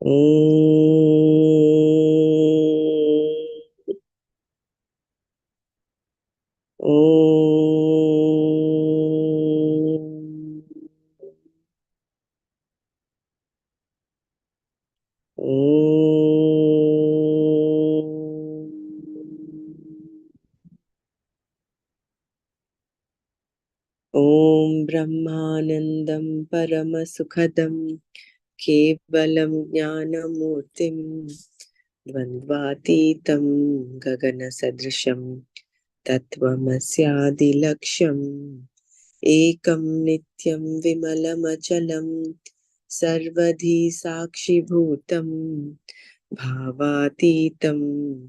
ॐ ॐ ब्रह्मानन्दं परमसुखदं केवलं ज्ञानमूर्तिं द्वन्द्वातीतं गगनसदृशं तत्त्वमस्यादिलक्ष्यम् एकं नित्यं विमलमचलं सर्वधी साक्षिभूतं भावातीतं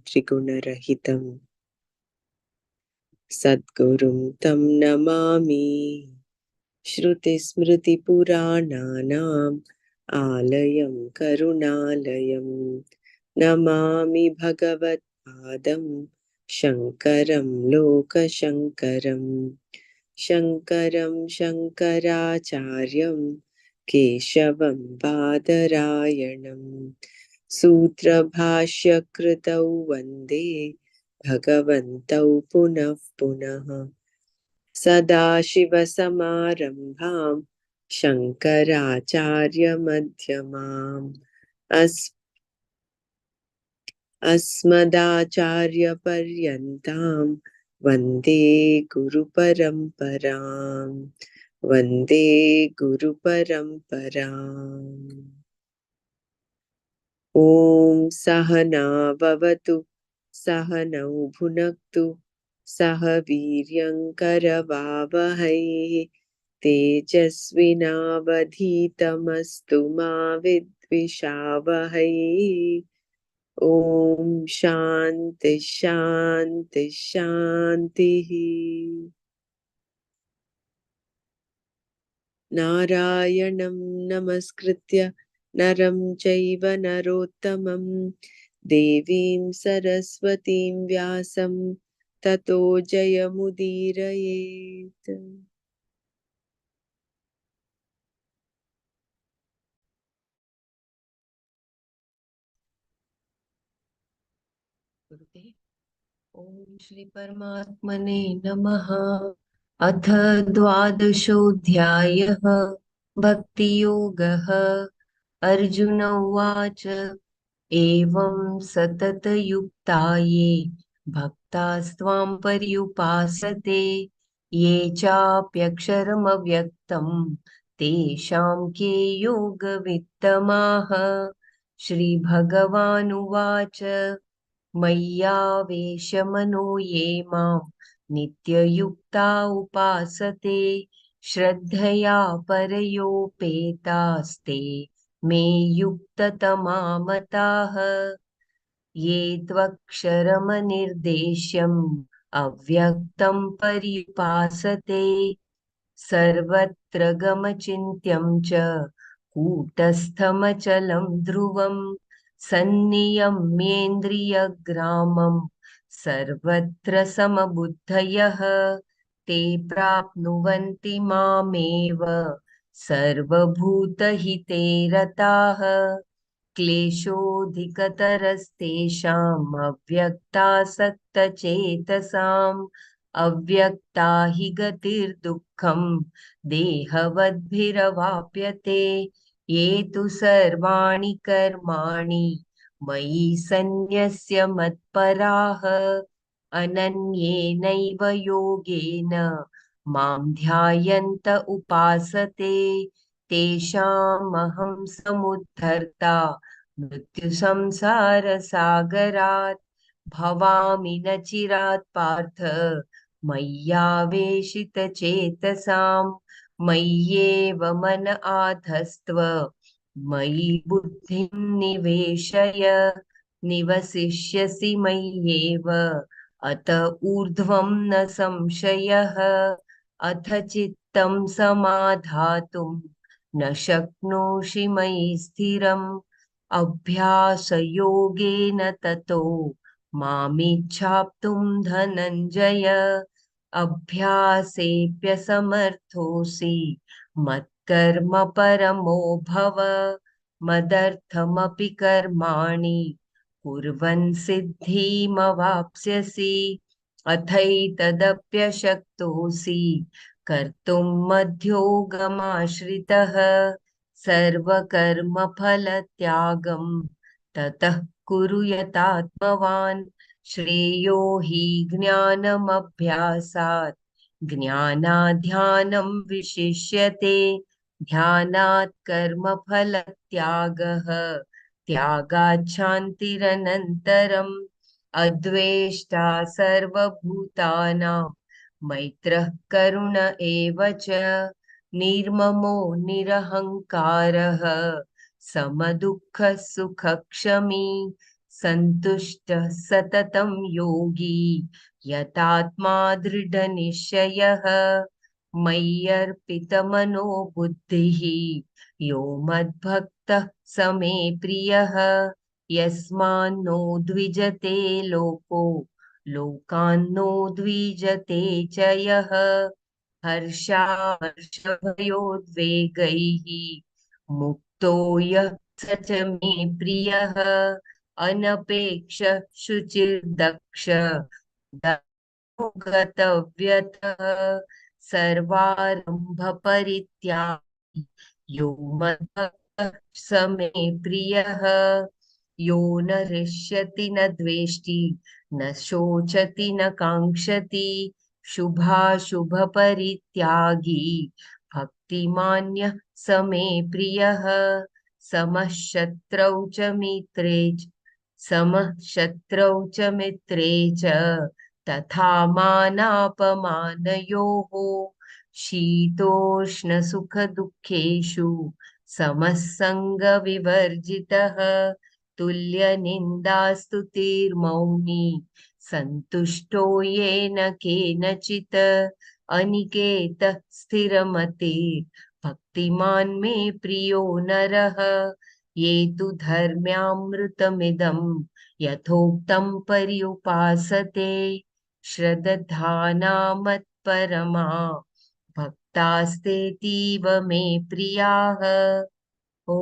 त्रिगुणरहितं सद्गुरुं तं नमामि। श्रुतिस्मृतिपुराणानाम् आलयं करुणालयं नमामि भगवत्पादं शङ्करं लोकशङ्करं शङ्करं शङ्कराचार्यं केशवं बादरायणं सूत्रभाष्यकृतौ वन्दे भगवन्तौ पुनः पुनः सदाशिवसमारम्भां शङ्कराचार्यमध्यमाम् अस्मदाचार्यपर्यन्तां वन्दे गुरुपरम्पराम् वन्दे गुरुपरम्पराम्। ॐ सहना भवतु सहनौ भुनक्तु सह वीर्यङ्करवावहै तेजस्विनावधीतमस्तु मा विद्विषावहै। ॐ शान्ति शान्ति शान्तिः। नारायणं नमस्कृत्य नरं चैव नरोत्तमं देवीं सरस्वतीं व्यासं ततो जयमुदीरयेत्। ॐ श्री परमात्मने नमः। अथ द्वादशोऽध्यायः भक्तियोगः। अर्जुन उवाच एवं सततयुक्ता ये भक्तास्त्वां पर्युपासते ये चाप्यक्षरमव्यक्तं तेषां के योगवित्तमाः। श्रीभगवानुवाच मय्यावेशमनो ये मां नित्ययुक्ता उपासते श्रद्धया परयोपेतास्ते मे युक्ततमा मताः। ये त्वक्षरमनिर्देश्यम् अव्यक्तं पर्युपासते सर्वत्र गमचिन्त्यं च कूटस्थमचलं ध्रुवं सन्नियम्येन्द्रियग्रामं सर्वत्र समबुद्धयः ते प्राप्नुवन्ति मामेव सर्वभूतहिते रताः। क्लेशोऽधिकतरस्तेषाम् अव्यक्तासक्तचेतसाम् अव्यक्ता हि गतिर्दुःखं देहवद्भिरवाप्यते ये तु सर्वाणि कर्माणि मयि सन्न्यस्य मत्पराः अनन्येनैव योगेन मां ध्यायन्त उपासते तेषामहं समुद्धर्ता मृत्युसंसारसागरात् भवामि न चिरात् पार्थ मय्यावेशितचेतसां मय्येव मन आधस्त्व मयि बुद्धिं निवेशय निवसिष्यसि मय्येव अत ऊर्ध्वं न संशयः। अथ चित्तं समाधातुं न शक्नोषि मयि स्थिरम् अभ्यासयोगेन ततो मामिच्छाप्तुं धनञ्जय अभ्यासेऽप्यसमर्थोऽसि मत्कर्म परमो भव मदर्थमपि कर्माणि कुर्वन् सिद्धिमवाप्स्यसि अथैतदप्यशक्तोऽसि कर्तुं मध्योगमाश्रितः सर्वकर्मफलत्यागं ततः कुरु यतात्मवान् श्रेयो हि ज्ञानमभ्यासात् ज्ञानाध्यानं विशिष्यते ध्यानात् कर्मफलत्यागः त्यागात् शान्तिरनन्तरम् अद्वेष्टा सर्वभूतानां मैत्रः करुण एव च निर्ममो निरहङ्कारः समदुःखः सुखक्षमी सन्तुष्टः सततं योगी यतात्मा दृढनिश्चयः मय्यर्पितमनो बुद्धिः यो मद्भक्तः स मे प्रियः यस्मान्नो द्विजते लोको लोकान्नो द्विजते च यः हर्षामर्षभयोद्वेगैः मुक्तो यः स च मे प्रियः अनपेक्ष शुचिर्दक्ष गतव्यतः सर्वारम्भपरित्यागी यो मद्भक्तः स मे प्रियः यो न हृष्यति न द्वेष्टि न शोचति न काङ्क्षति शुभाशुभपरित्यागी भक्तिमान्यः स मे प्रियः समः शत्रौ च मित्रे च समः शत्रौ च मित्रे च तथा मानापमानयोः शीतोष्णसुखदुःखेषु समः सङ्गविवर्जितः तुल्यनिन्दास्तुतिर्मौनी सन्तुष्टो येन केनचित् अनिकेतः स्थिरमतिर् भक्तिमान् मे प्रियो नरः ये तु धर्म्यामृतमिदं यथोक्तं पर्युपासते श्रद्धाना मत्परमा भक्तास्तेतीव मे प्रियाः ॐ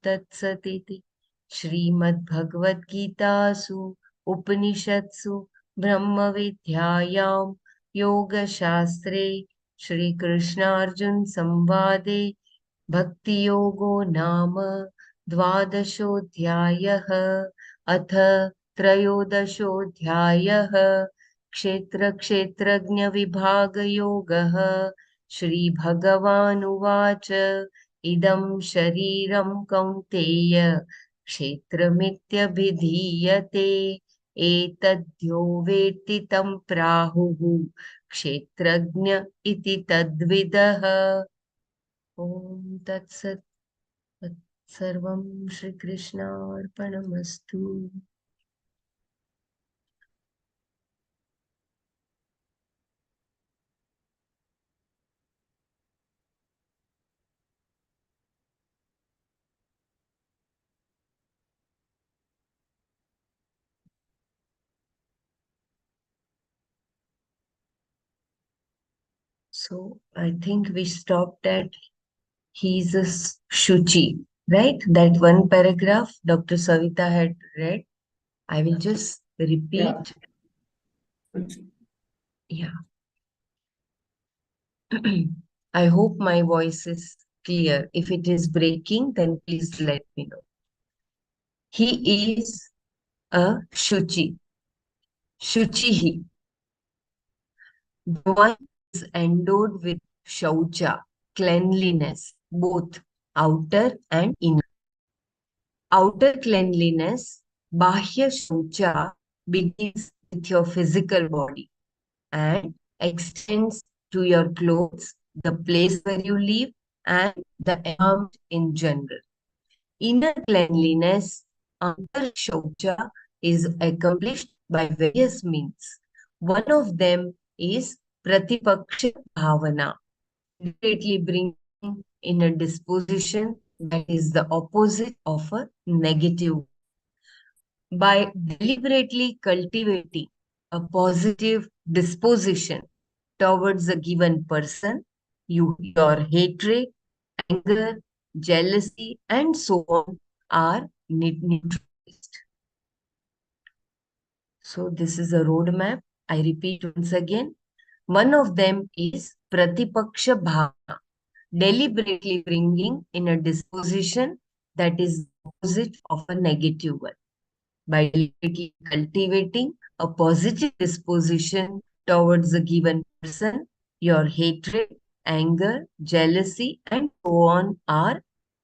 तत्सदिति श्रीमद्भगवद्गीतासु उपनिषत्सु ब्रह्मविद्यायां योगशास्त्रे श्रीकृष्णार्जुनसंवादे भक्तियोगो नाम द्वादशोऽध्यायः अथ त्रयोदशोऽध्यायः क्षेत्रक्षेत्रज्ञविभागयोगः श्रीभगवानुवाच इदं शरीरं कौन्तेय क्षेत्रमित्यभिधीयते एतद्यो वेत्ति तं प्राहुः क्षेत्रज्ञ इति तद्विदः ॐ तत्सत् सर्वं श्रीकृष्णार्पणमस्तु So I think we stopped at he's a Shuchi, right? That one paragraph Dr. Savita had read. I will just Yeah. repeat. Yeah. I hope my voice is clear. If it is breaking, then please let me know. He is a Shuchi. Shuchihi. The one is endowed with Shaucha, cleanliness, both outer and inner. Outer cleanliness, Bahya Shaucha, begins with your physical body and extends to your clothes, the place where you live, and the environment in general. Inner cleanliness, Antar Shaucha, is accomplished by various means. One of them is Pratipaksha Bhavana, deliberately bringing in a disposition that is the opposite of a negative. By deliberately cultivating a positive disposition towards a given person, your hatred, anger, jealousy, and so on are neutralized. So this is a roadmap. I repeat once again. One of them is Pratipaksha Bhavana, deliberately bringing in a disposition that is opposite of a negative one. By deliberately cultivating a positive disposition towards a given person, your hatred, anger, jealousy, and so on are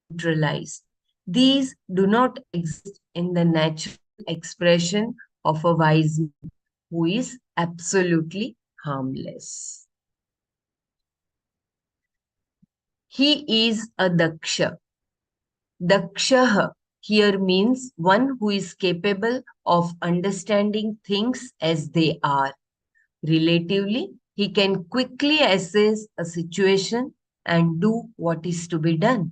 neutralized. These do not exist in the natural expression of a wise man who is absolutely harmless. He is a daksha. Dakshaha here means one who is capable of understanding things as they are. Relatively, he can quickly assess a situation and do what is to be done.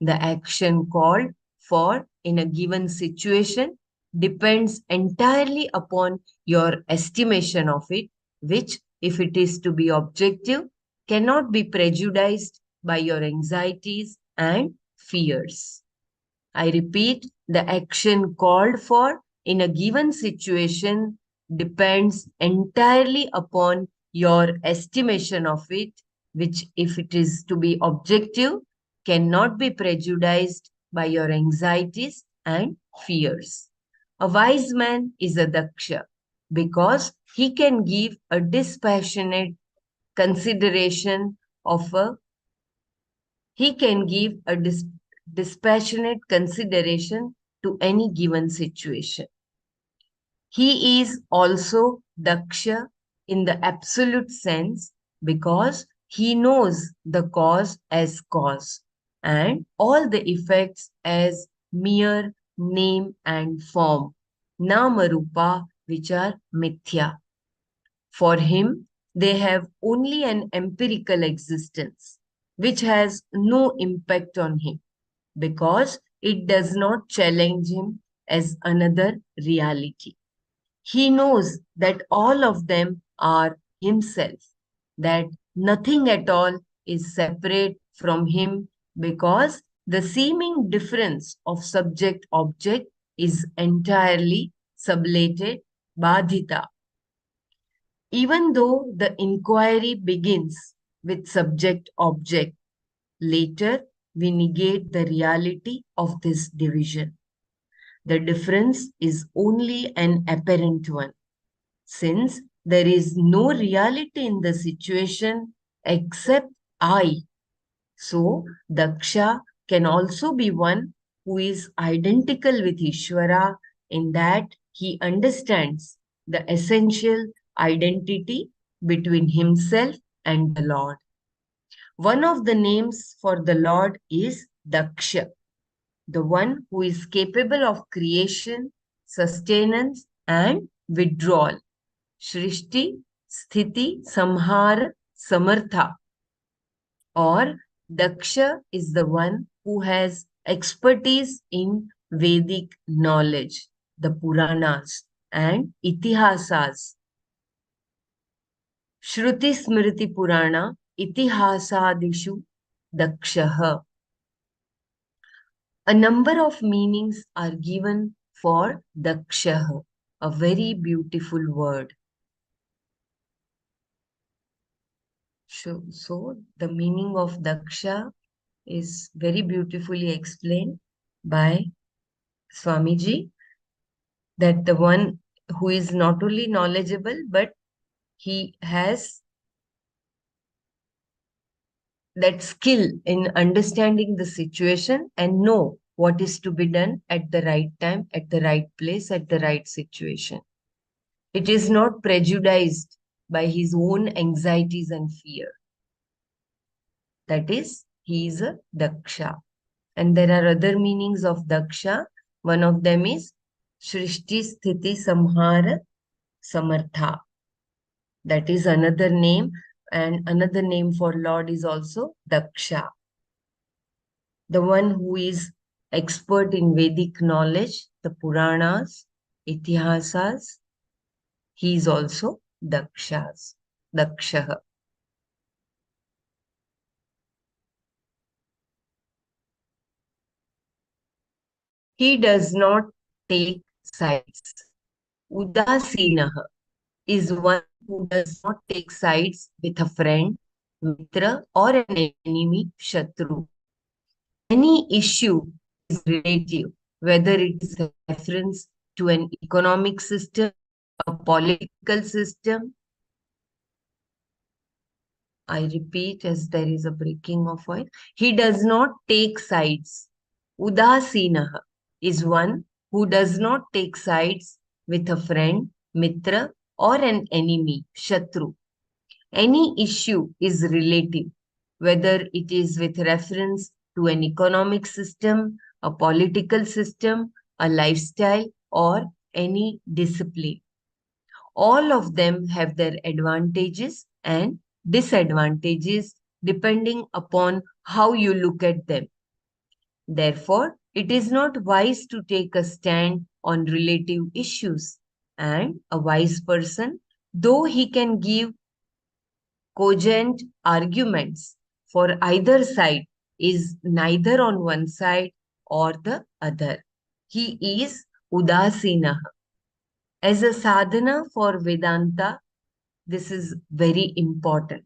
The action called for in a given situation depends entirely upon your estimation of it, which, if it is to be objective, cannot be prejudiced by your anxieties and fears. I repeat, the action called for in a given situation depends entirely upon your estimation of it, which, if it is to be objective, cannot be prejudiced by your anxieties and fears. A wise man is a daksha because he can give a dispassionate consideration of a he can give a dispassionate consideration to any given situation. He is also daksha in the absolute sense because he knows the cause as cause and all the effects as mere name and form, namarupa, which are mithya. For him, they have only an empirical existence, which has no impact on him because it does not challenge him as another reality. He knows that all of them are himself, that nothing at all is separate from him because the seeming difference of subject object is entirely sublated, badhita. Even though the inquiry begins with subject object, later we negate the reality of this division. The difference is only an apparent one, since there is no reality in the situation except I. So, Daksha can also be one who is identical with Ishvara in that he understands the essential identity between himself and the Lord. One of the names for the Lord is Daksha, the one who is capable of creation, sustenance, and withdrawal. Shrishti, Sthiti, Samhara, Samartha. Or Daksha is the one who has expertise in Vedic knowledge, the Puranas and Itihasas. Shruti Smriti Purana, Itihasadishu Dakshaha. A number of meanings are given for Dakshaha, a very beautiful word. So the meaning of Daksha is very beautifully explained by Swamiji, that the one who is not only knowledgeable, but he has that skill in understanding the situation and know what is to be done at the right time, at the right place, at the right situation. It is not prejudiced by his own anxieties and fear. That is, he is a daksha. And there are other meanings of daksha. One of them is Shrishti Sthiti Samhara Samartha. That is another name. And another name for Lord is also Daksha. The one who is expert in Vedic knowledge, the Puranas, Itihasas, he is also Dakshas, Dakshaha. He does not take sides. Udasinah is one who does not take sides with a friend, mitra, or an enemy, shatru. Any issue is relative, whether it is a reference to an economic system, a political system. I repeat, as there is a breaking of voice. He does not take sides. Udasinah is one who does not take sides with a friend, mitra, or an enemy, shatru. Any issue is relative, whether it is with reference to an economic system, a political system, a lifestyle, or any discipline. All of them have their advantages and disadvantages depending upon how you look at them. Therefore, it is not wise to take a stand on relative issues. And a wise person, though he can give cogent arguments for either side, is neither on one side or the other. He is Udasina. As a sadhana for Vedanta, this is very important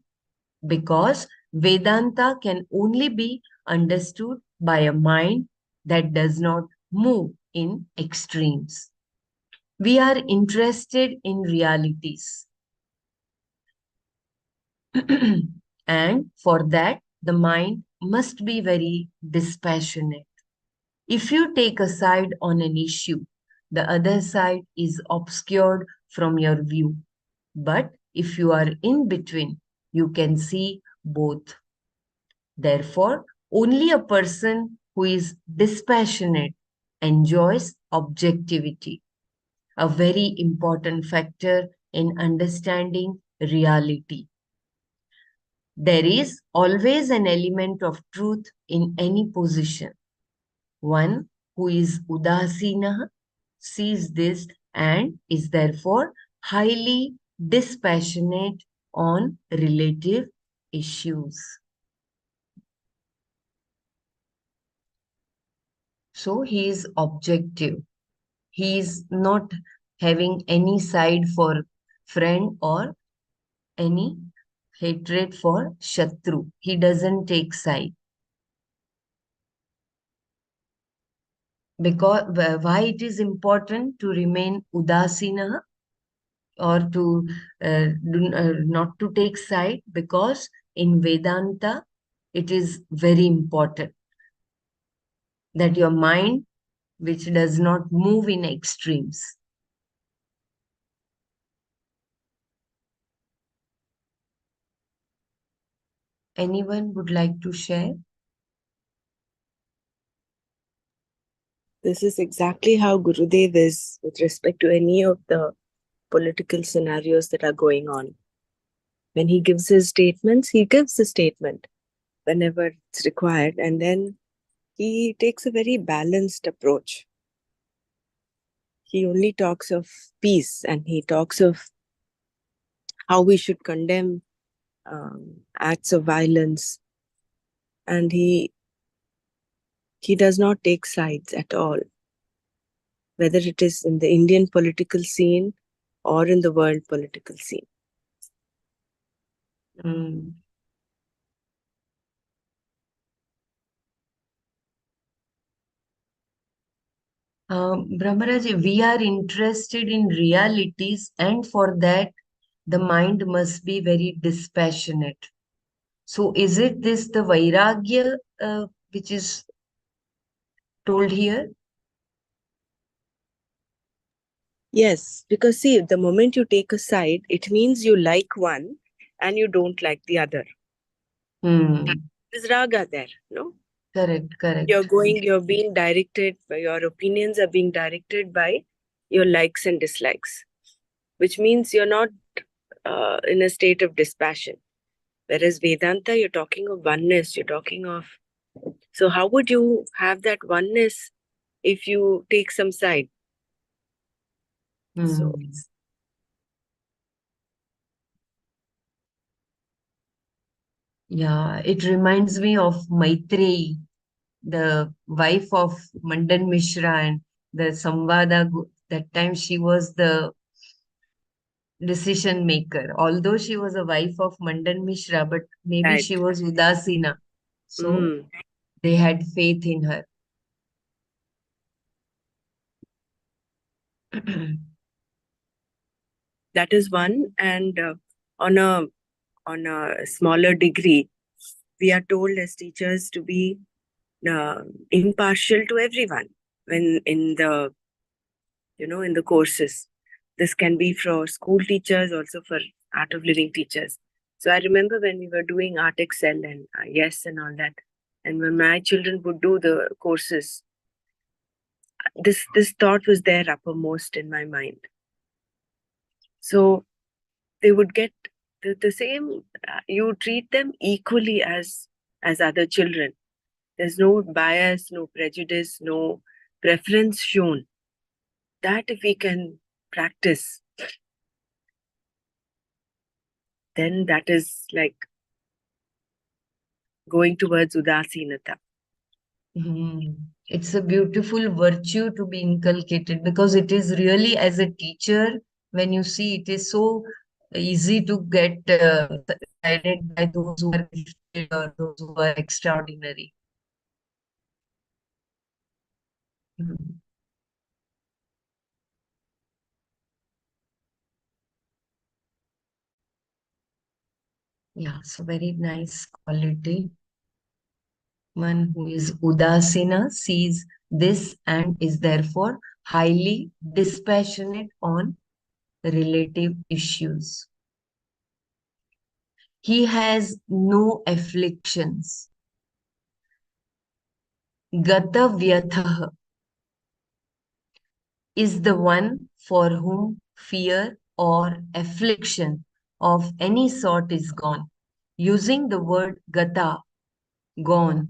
because Vedanta can only be understood by a mind that does not move in extremes. We are interested in realities. And for that, the mind must be very dispassionate. If you take a side on an issue, the other side is obscured from your view. But if you are in between, you can see both. Therefore, only a person who is dispassionate enjoys objectivity, a very important factor in understanding reality. There is always an element of truth in any position. One who is udasina sees this and is therefore highly dispassionate on relative issues. So he is objective. He is not having any side for friend or any hatred for shatru. He doesn't take side. Because why it is important to remain udasina or to not to take side, because in Vedanta it is very important that your mind which does not move in extremes. Anyone would like to share? This is exactly how Gurudev is with respect to any of the political scenarios that are going on. When he gives his statements, he gives the statement whenever it's required, and then he takes a very balanced approach. He only talks of peace, and he talks of how we should condemn acts of violence, and he does not take sides at all, whether it is in the Indian political scene or in the world political scene. Mm. Brahmaraj, we are interested in realities, and for that, the mind must be very dispassionate. So, is it this the Vairagya which is told here? Yes, because see, the moment you take a side, it means you like one and you don't like the other. There's raga there, no? Correct, correct. You're being directed, your opinions are being directed by your likes and dislikes, which means you're not in a state of dispassion. Whereas Vedanta, you're talking of oneness, you're talking of. So, how would you have that oneness if you take some side? So, Yeah, it reminds me of Maitreyi. the wife of Mandan Mishra and the Samvada, that time she was the decision maker. Although she was a wife of Mandan Mishra, but maybe Right. she was Udasina. So Mm. they had faith in her. That is one. And on a smaller degree, we are told as teachers to be uh, impartial to everyone when in the courses. This can be for school teachers, also for art of living teachers. So I remember when we were doing art excel and yes and all that, and when my children would do the courses, this thought was there uppermost in my mind. So they would get the same. You treat them equally as other children. There's no bias, no prejudice, no preference shown. That if we can practice, then that is like going towards udasinata. It's a beautiful virtue to be inculcated because it is really, as a teacher, when you see, it is so easy to get guided by those who are gifted or those who are extraordinary. Mhm. Yeah, so very nice quality. One who is Udasina sees this and is therefore highly dispassionate on relative issues. He has no afflictions. Gata Vyatha is the one for whom fear or affliction of any sort is gone. Using the word Gata, gone,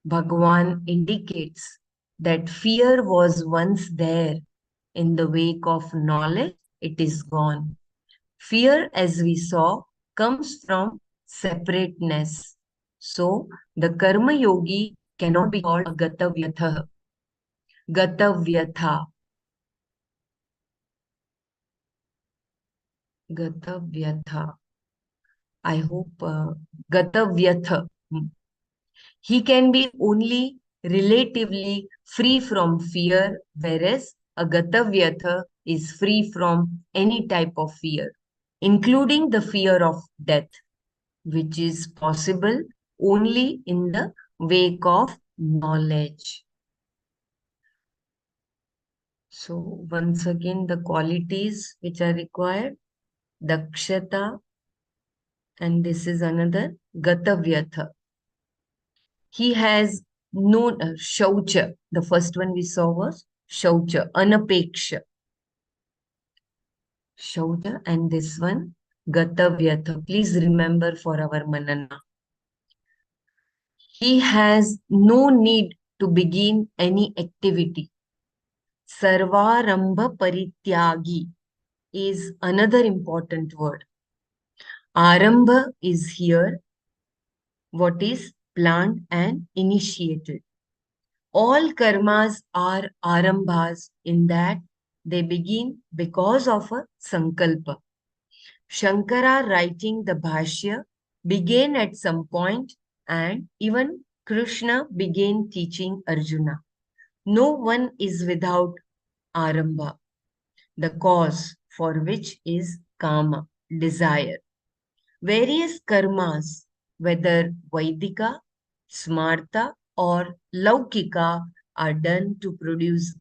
Bhagwan indicates that fear was once there. In the wake of knowledge, it is gone. Fear, as we saw, comes from separateness. So, the Karma Yogi cannot be called a Gatavyatha. Gatavyatha. Gatavyatha. I hope Gatavyatha. He can be only relatively free from fear, whereas a Gatavyatha is free from any type of fear, including the fear of death, which is possible only in the wake of knowledge. So, once again, the qualities which are required, Dakshata, and this is another Gatavyatha. He has no Shaucha. The first one we saw was Shaucha, Anapeksha. Shaucha, and this one Gatavyatha. Please remember for our Manana. He has no need to begin any activity. Sarvarambha Parityagi is another important word. Arambha is here what is planned and initiated. All karmas are arambhas in that they begin because of a sankalpa. Shankara writing the Bhashya began at some point, and even Krishna began teaching Arjuna. No one is without arambha, the cause for which is kama, desire. Various karmas, whether Vaidika, Smarta, or Laukika, are done to produce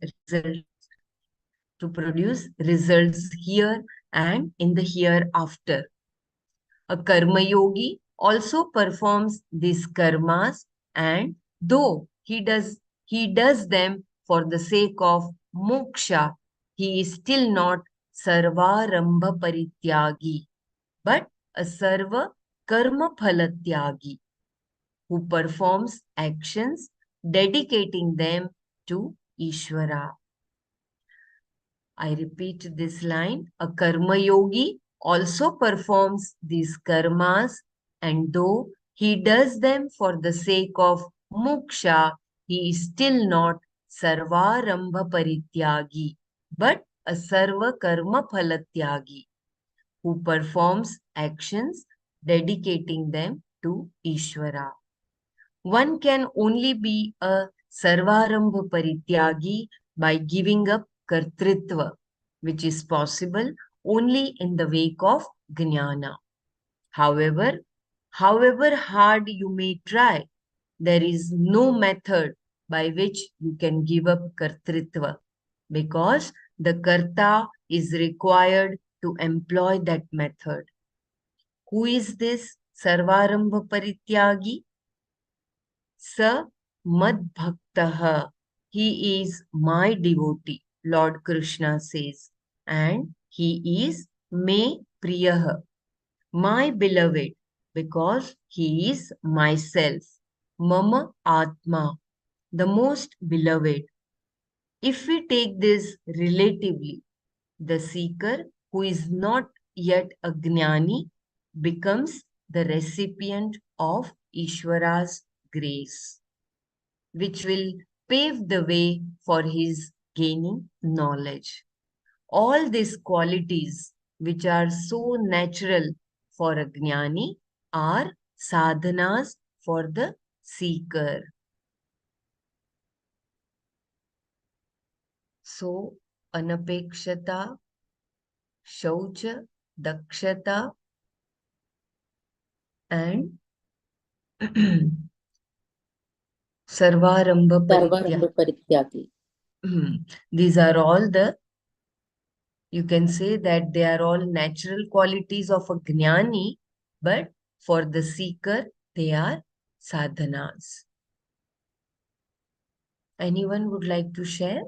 results here and in the hereafter. A karma yogi also performs these karmas, and though he does them for the sake of moksha, he is still not sarvarambha parityagi, but a sarva karma phalatyagi who performs actions dedicating them to Ishvara. I repeat this line, a karma yogi also performs these karmas, and though he does them for the sake of moksha, he is still not sarvarambha parityagi, but a sarva karma phalatyagi who performs actions dedicating them to Ishvara. One can only be a sarvarambha parityagi by giving up kartritva, which is possible only in the wake of jnana. However, however hard you may try, there is no method by which you can give up kartritva because the karta is required to employ that method. Who is this sarvarambha parityagi? Sa Madbhaktaha. He is my devotee, Lord Krishna says, and he is me Priyaha, my beloved, because he is myself, Mama Atma, the most beloved. If we take this relatively, the seeker who is not yet a gnani becomes the recipient of Ishvara's grace, which will pave the way for his gaining knowledge. All these qualities, which are so natural for a gnani, are sadhanas for the seeker. So, anapekshata, shaucha, dakshata, and sarvarambha paritya. Sarvarambha Parityagi. These are all the, you can say that they are all natural qualities of a gnani, but for the seeker, they are sadhanas. Anyone would like to share?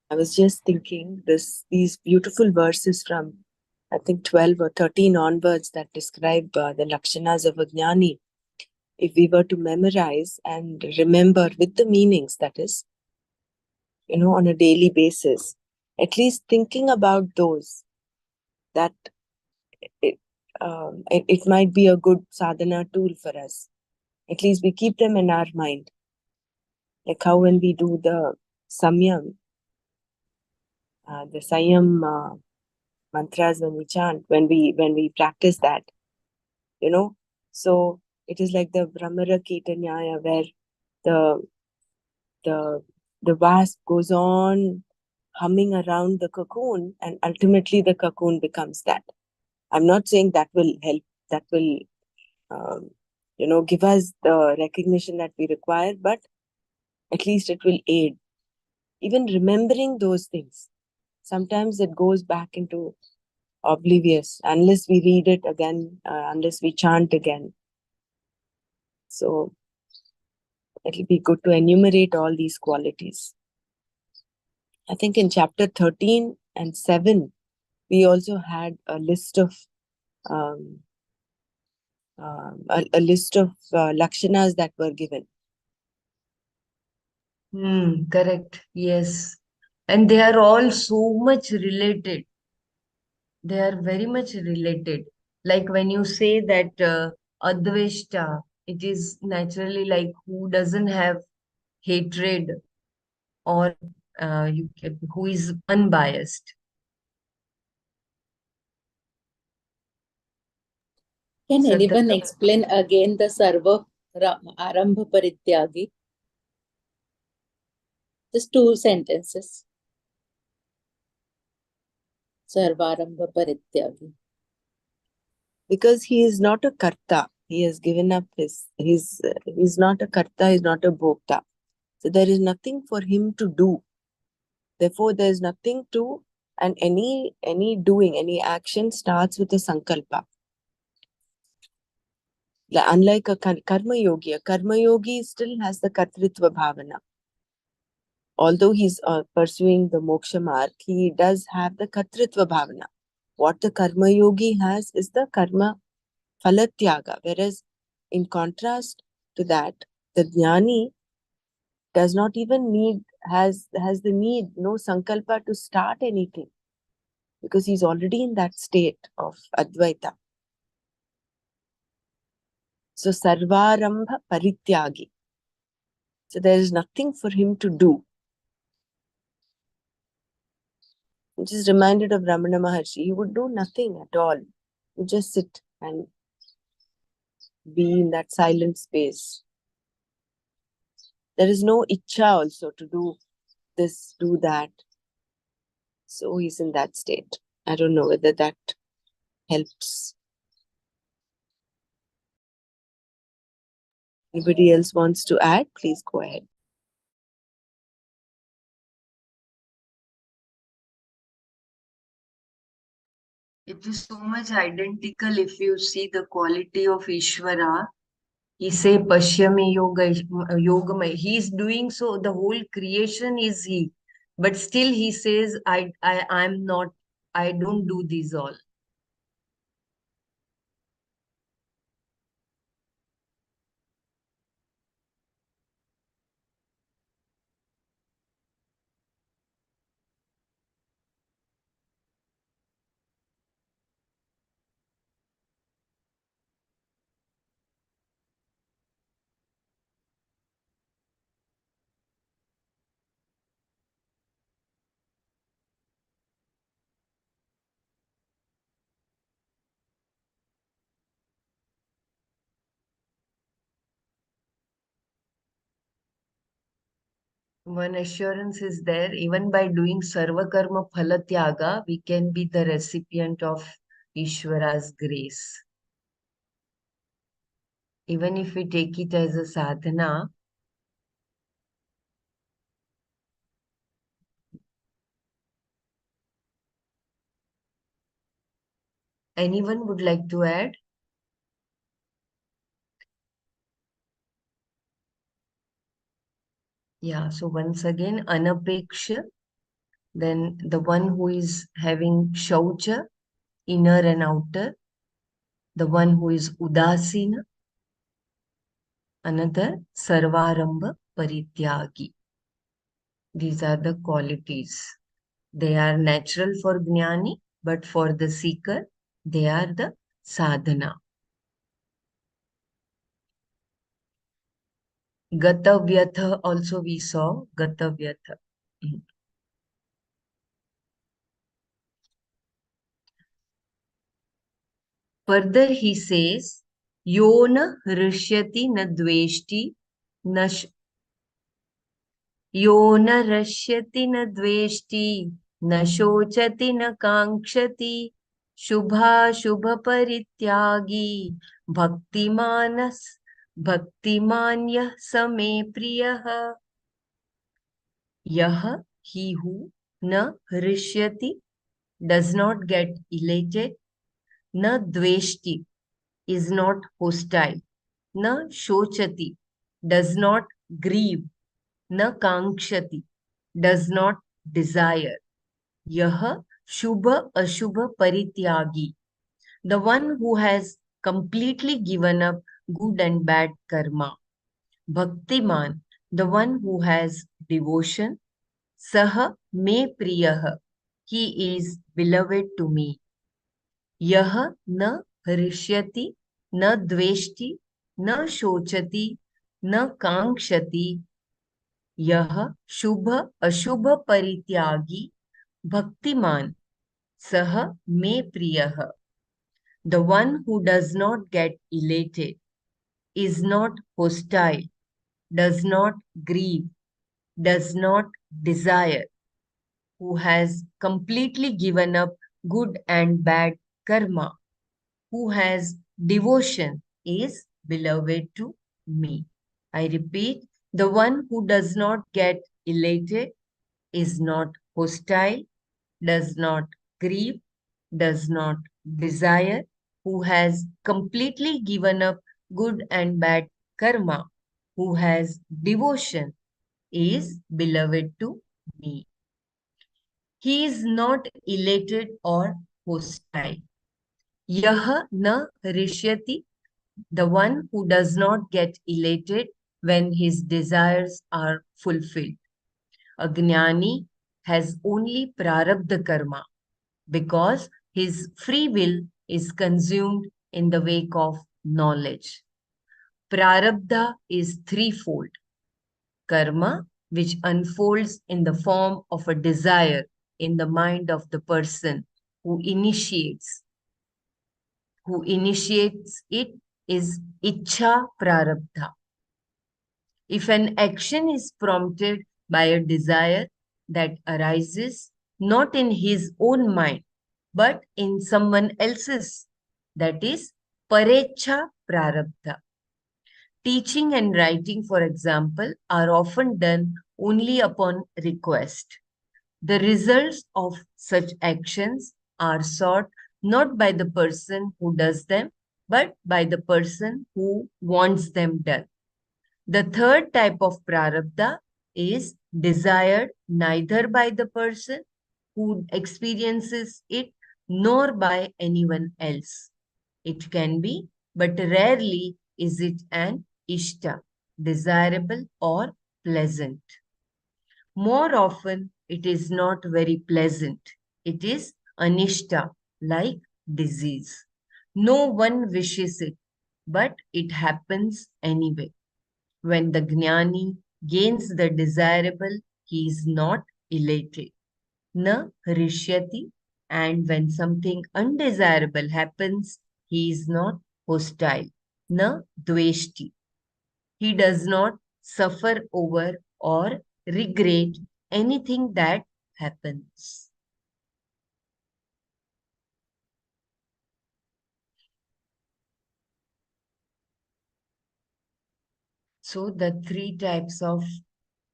I was just thinking these beautiful verses from, I think, 12 or 13 onwards that describe the lakshanas of a jnani. If we were to memorize and remember with the meanings, that is, on a daily basis, at least thinking about those, that it might be a good sadhana tool for us. At least we keep them in our mind. Like how when we do the samyam, the Sayam mantras, when we chant, when we practice that, so it is like the Brahmara Ketanyaya, where the the the wasp goes on humming around the cocoon, and ultimately the cocoon becomes that. I'm not saying that will help, that will give us the recognition that we require, but at least it will aid. Even remembering those things, sometimes it goes back into oblivious unless we read it again, unless we chant again. So it'll be good to enumerate all these qualities. I think in chapter 13 and 7, we also had a list of a list of lakshanas that were given. Correct. Yes. And they are all so much related. They are very much related. Like when you say that Adveshta, it is naturally like who doesn't have hatred or who is unbiased. Can So anyone explain again the Arambha Parityagi? Just 2 sentences. Sarvarambha Parityagi. Because he is not a karta. He has given up he's not a karta, he's not a bhokta. So there is nothing for him to do. Therefore, there is nothing to, and any doing, any action starts with a sankalpa. Unlike a karma yogi still has the kartritva bhavana. Although he's pursuing the moksha marg, he does have the kartritva bhavana. What the karma yogi has is the karma phalatyaga, whereas in contrast to that, the jnani does not even has the need, no sankalpa to start anything. because he's already in that state of Advaita. So Sarvarambha Parityagi. So there is nothing for him to do. I'm just reminded of Ramana Maharshi. He would do nothing at all. He would just sit and be in that silent space. There is no ichcha also to do this, do that. So he's in that state. I don't know whether that helps. Anybody else wants to add? Please go ahead. It is so much identical if you see the quality of Ishvara. He say Pashyami Yogamay. He is doing so, the whole creation is he. But still he says, I'm not, I don't do these all. One assurance is there, even by doing Sarva Karma Phala Tyaga, we can be the recipient of Ishvara's grace. Even if we take it as a sadhana, anyone would like to add? Yeah, so once again, Anapeksha, then the one who is having Shaucha, inner and outer, the one who is Udasina, another Sarvarambha Parityagi. These are the qualities. They are natural for Jnani, but for the seeker, they are the sadhana. Gatavyatha also we saw, Gatavyatha. Further he says, Yona rishyati na dveshti na यो न रश्यति न द्वेष्टि न शोचति न काङ्क्षति शुभाशुभ परित्यागी भक्तिमानस भक्तिमान्यः स मे प्रियः यह he who न हृष्यति does not get elated न द्वेष्टि is not hostile न शोचति does not grieve न कांक्षति does not desire. Yah shubha ashubha parityagi. The one who has completely given up good and bad karma. Bhaktiman, the one who has devotion. Saha me priyah. He is beloved to me. Yah na hrishyati, na dveshti, na shochati, na kankshati. यह शुभ अशुभ परित्यागी भक्तिमान सह मे प्रियः. The one who does not get elated, is not hostile, does not grieve, does not desire, who has completely given up good and bad karma, who has devotion, is beloved to me. I repeat, the one who does not get elated, is not hostile, does not grieve, does not desire, who has completely given up good and bad karma, who has devotion, is beloved to me. He is not elated or hostile. Yah na rishyati, the one who does not get elated when his desires are fulfilled. A jnani has only prarabdha karma. because his free will is consumed in the wake of knowledge. Prarabdha is threefold. Karma, which unfolds in the form of a desire in the mind of the person who initiates. Who initiates it is Ichha Prarabdha. If an action is prompted by a desire that arises not in his own mind, but in someone else's, that is Parecha Prarabdha. Teaching and writing, for example, are often done only upon request. The results of such actions are sought not by the person who does them, but by the person who wants them done. The third type of prarabdha is desired neither by the person who experiences it nor by anyone else. It can be, but rarely is it an ishta, desirable or pleasant. More often, it is not very pleasant. It is anishta, like disease. No one wishes it, but it happens anyway. When the jnani gains the desirable, he is not elated. Na hrishyati, and when something undesirable happens, he is not hostile. Na dveshti. He does not suffer over or regret anything that happens. So the three types of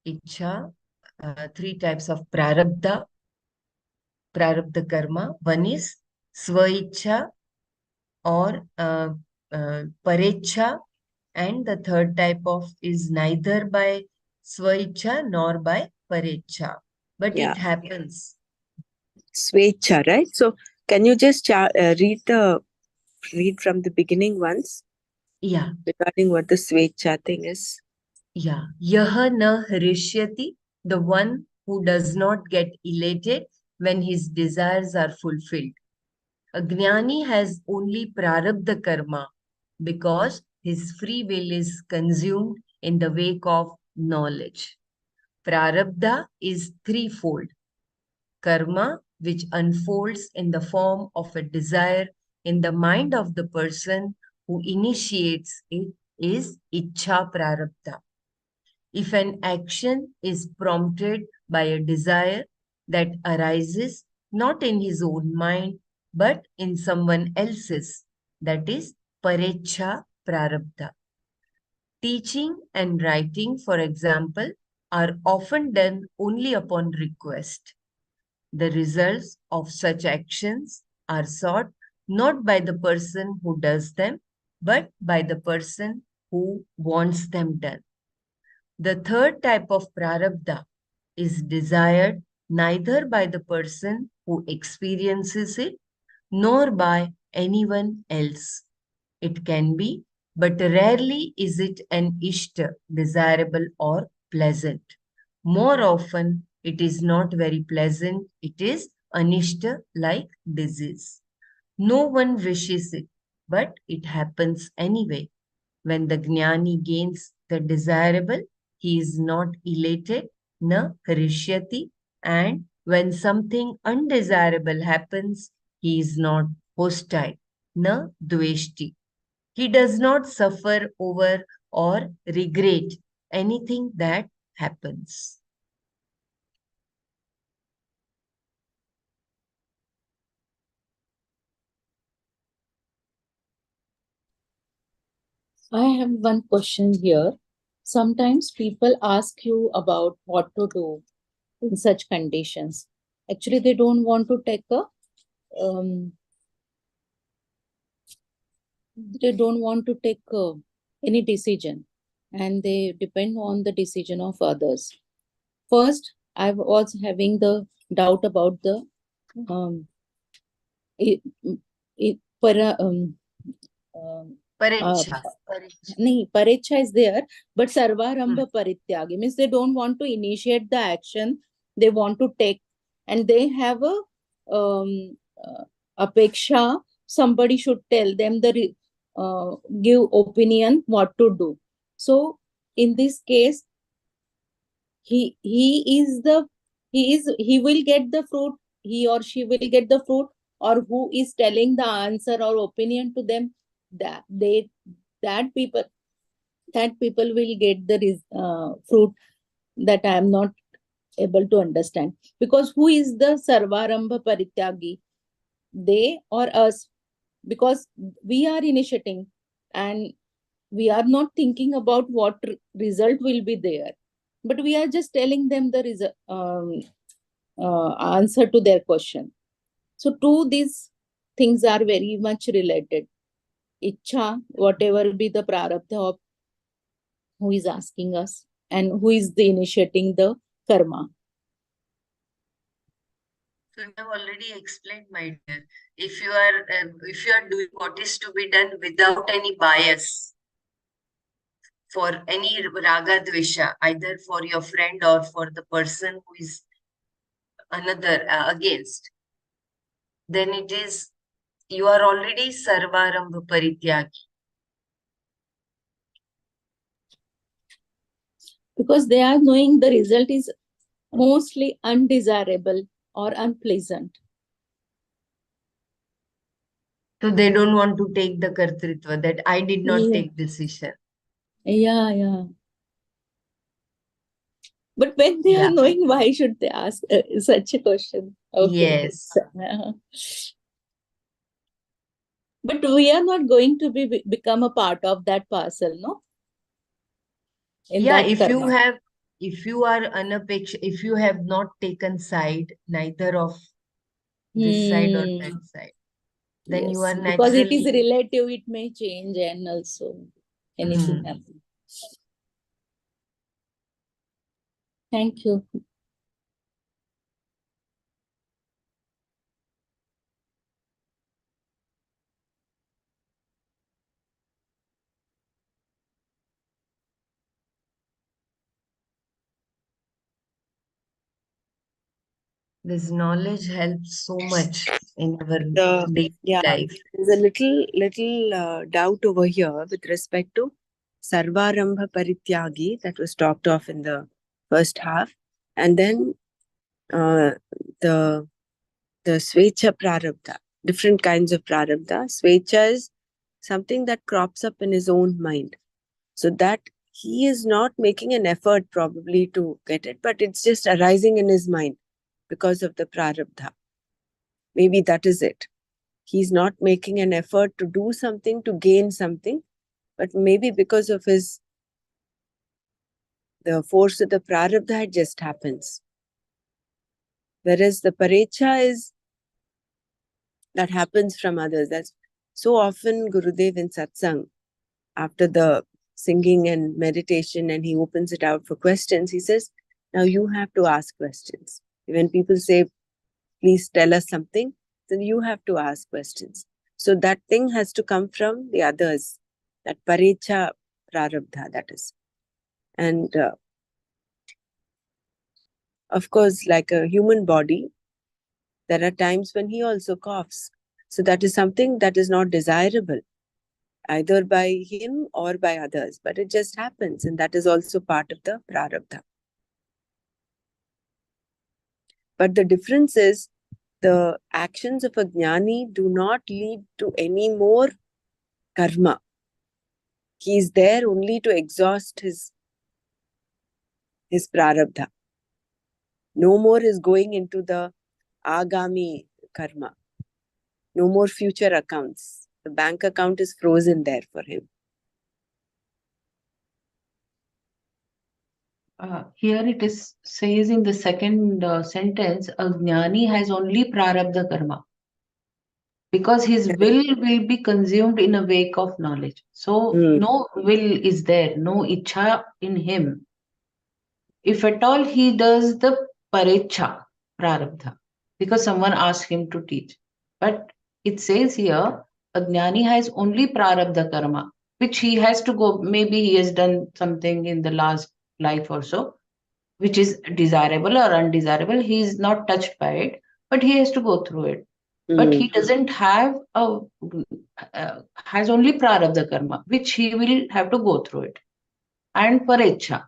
ichha, three types of prarabdha karma. One is swaichha or parecha, and the third type of is neither by swaichha nor by parecha, but Yeah. it happens. Svecha, right? So can you just read from the beginning once Yeah, regarding what the Svecha thing is? yeah. Yaha na hrishyati, the one who does not get elated when his desires are fulfilled. A jnani has only prarabdha karma because his free will is consumed in the wake of knowledge. Prarabdha is threefold. Karma, which unfolds in the form of a desire in the mind of the person who initiates it, is Ichha Prarabdha. If an action is prompted by a desire that arises not in his own mind but in someone else's, that is Parecha Prarabdha. Teaching and writing, for example, are often done only upon request. The results of such actions are sought not by the person who does them, but by the person who wants them done. The third type of prarabdha is desired neither by the person who experiences it nor by anyone else. It can be, but rarely is it an ishta, desirable or pleasant. More often, it is not very pleasant. It is anishta, like disease. No one wishes it, but it happens anyway. When the jnani gains the desirable, he is not elated, na harishyati, and when something undesirable happens, he is not hostile, na dveshti. He does not suffer over or regret anything that happens. I have one question here. Sometimes people ask you about what to do in such conditions. Actually, they don't want to take um, any decision, and they depend on the decision of others. First, I was having the doubt about the it, it, para, Parecha. nahi, parecha is there, but sarvarambha parityagi means they don't want to initiate the action, they want to take, and they have a apeksha, somebody should tell them give opinion what to do. So in this case, he will get the fruit, he or she will get the fruit, or who is telling the answer or opinion to them, that they that people will get the fruit. That I am not able to understand, because who is the sarvarambha parityagi, they or us? Because we are initiating, and we are not thinking about what result will be there, but we are just telling them the answer to their question. So two these things are very much related. Ichha, whatever be the prarabdha of who is asking us, and who is the initiating the karma. So you have already explained, my dear. If you are doing what is to be done without any bias for any raga dvesha, either for your friend or for the person who is another against, then it is you are already sarvarambha parityagi. Because they are knowing the result is mostly undesirable or unpleasant. So they don't want to take the kartritva, that I did not Yeah. take decision. Yeah. But when they Yeah. are knowing, why should they ask such a question? Okay. Yes. But we are not going to become a part of that parcel, no? In Yeah, that if karma. you are if you have not taken side, neither of this side or that side, then you are Yes, because it is naturally. relative, it may change, and also anything happen. Thank you. This knowledge helps so much in our daily Yeah, life. there's a little doubt over here with respect to Sarvarambha Parityagi that was talked of in the first half, and then uh, the Svecha Prarabdha, different kinds of Prarabdha. Svecha is something that crops up in his own mind, so that he is not making an effort probably to get it, but it's just arising in his mind because of the Prarabdha. Maybe that is it. He's not making an effort to do something to gain something, but maybe because of the force of the prarabdha, it just happens. Whereas the parecha is that happens from others. That's so often Gurudev in satsang, after the singing and meditation, and he opens it out for questions, he says, now you have to ask questions. When people say, please tell us something, then you have to ask questions. So that thing has to come from the others, that parecha prarabdha, that is. And of course, like a human body, there are times when he also coughs. So that is something that is not desirable, either by him or by others, but it just happens, and that is also part of the prarabdha. But the difference is, the actions of a jnani do not lead to any more karma. He is there only to exhaust his prarabdha. No more is going into the agami karma. No more future accounts. The bank account is frozen there for him. Here it is says in the second sentence, a jnani has only prarabdha karma, because his will be consumed in a wake of knowledge. So no will is there, no ichha in him. If at all he does the parecha prarabdha, because someone asked him to teach. But it says here, a jnani has only prarabdha karma, which he has to go, maybe he has done something in the last life or so, which is desirable or undesirable. He is not touched by it, but he has to go through it. but he doesn't have has only prarabdha karma, which he will have to go through it, and parecha.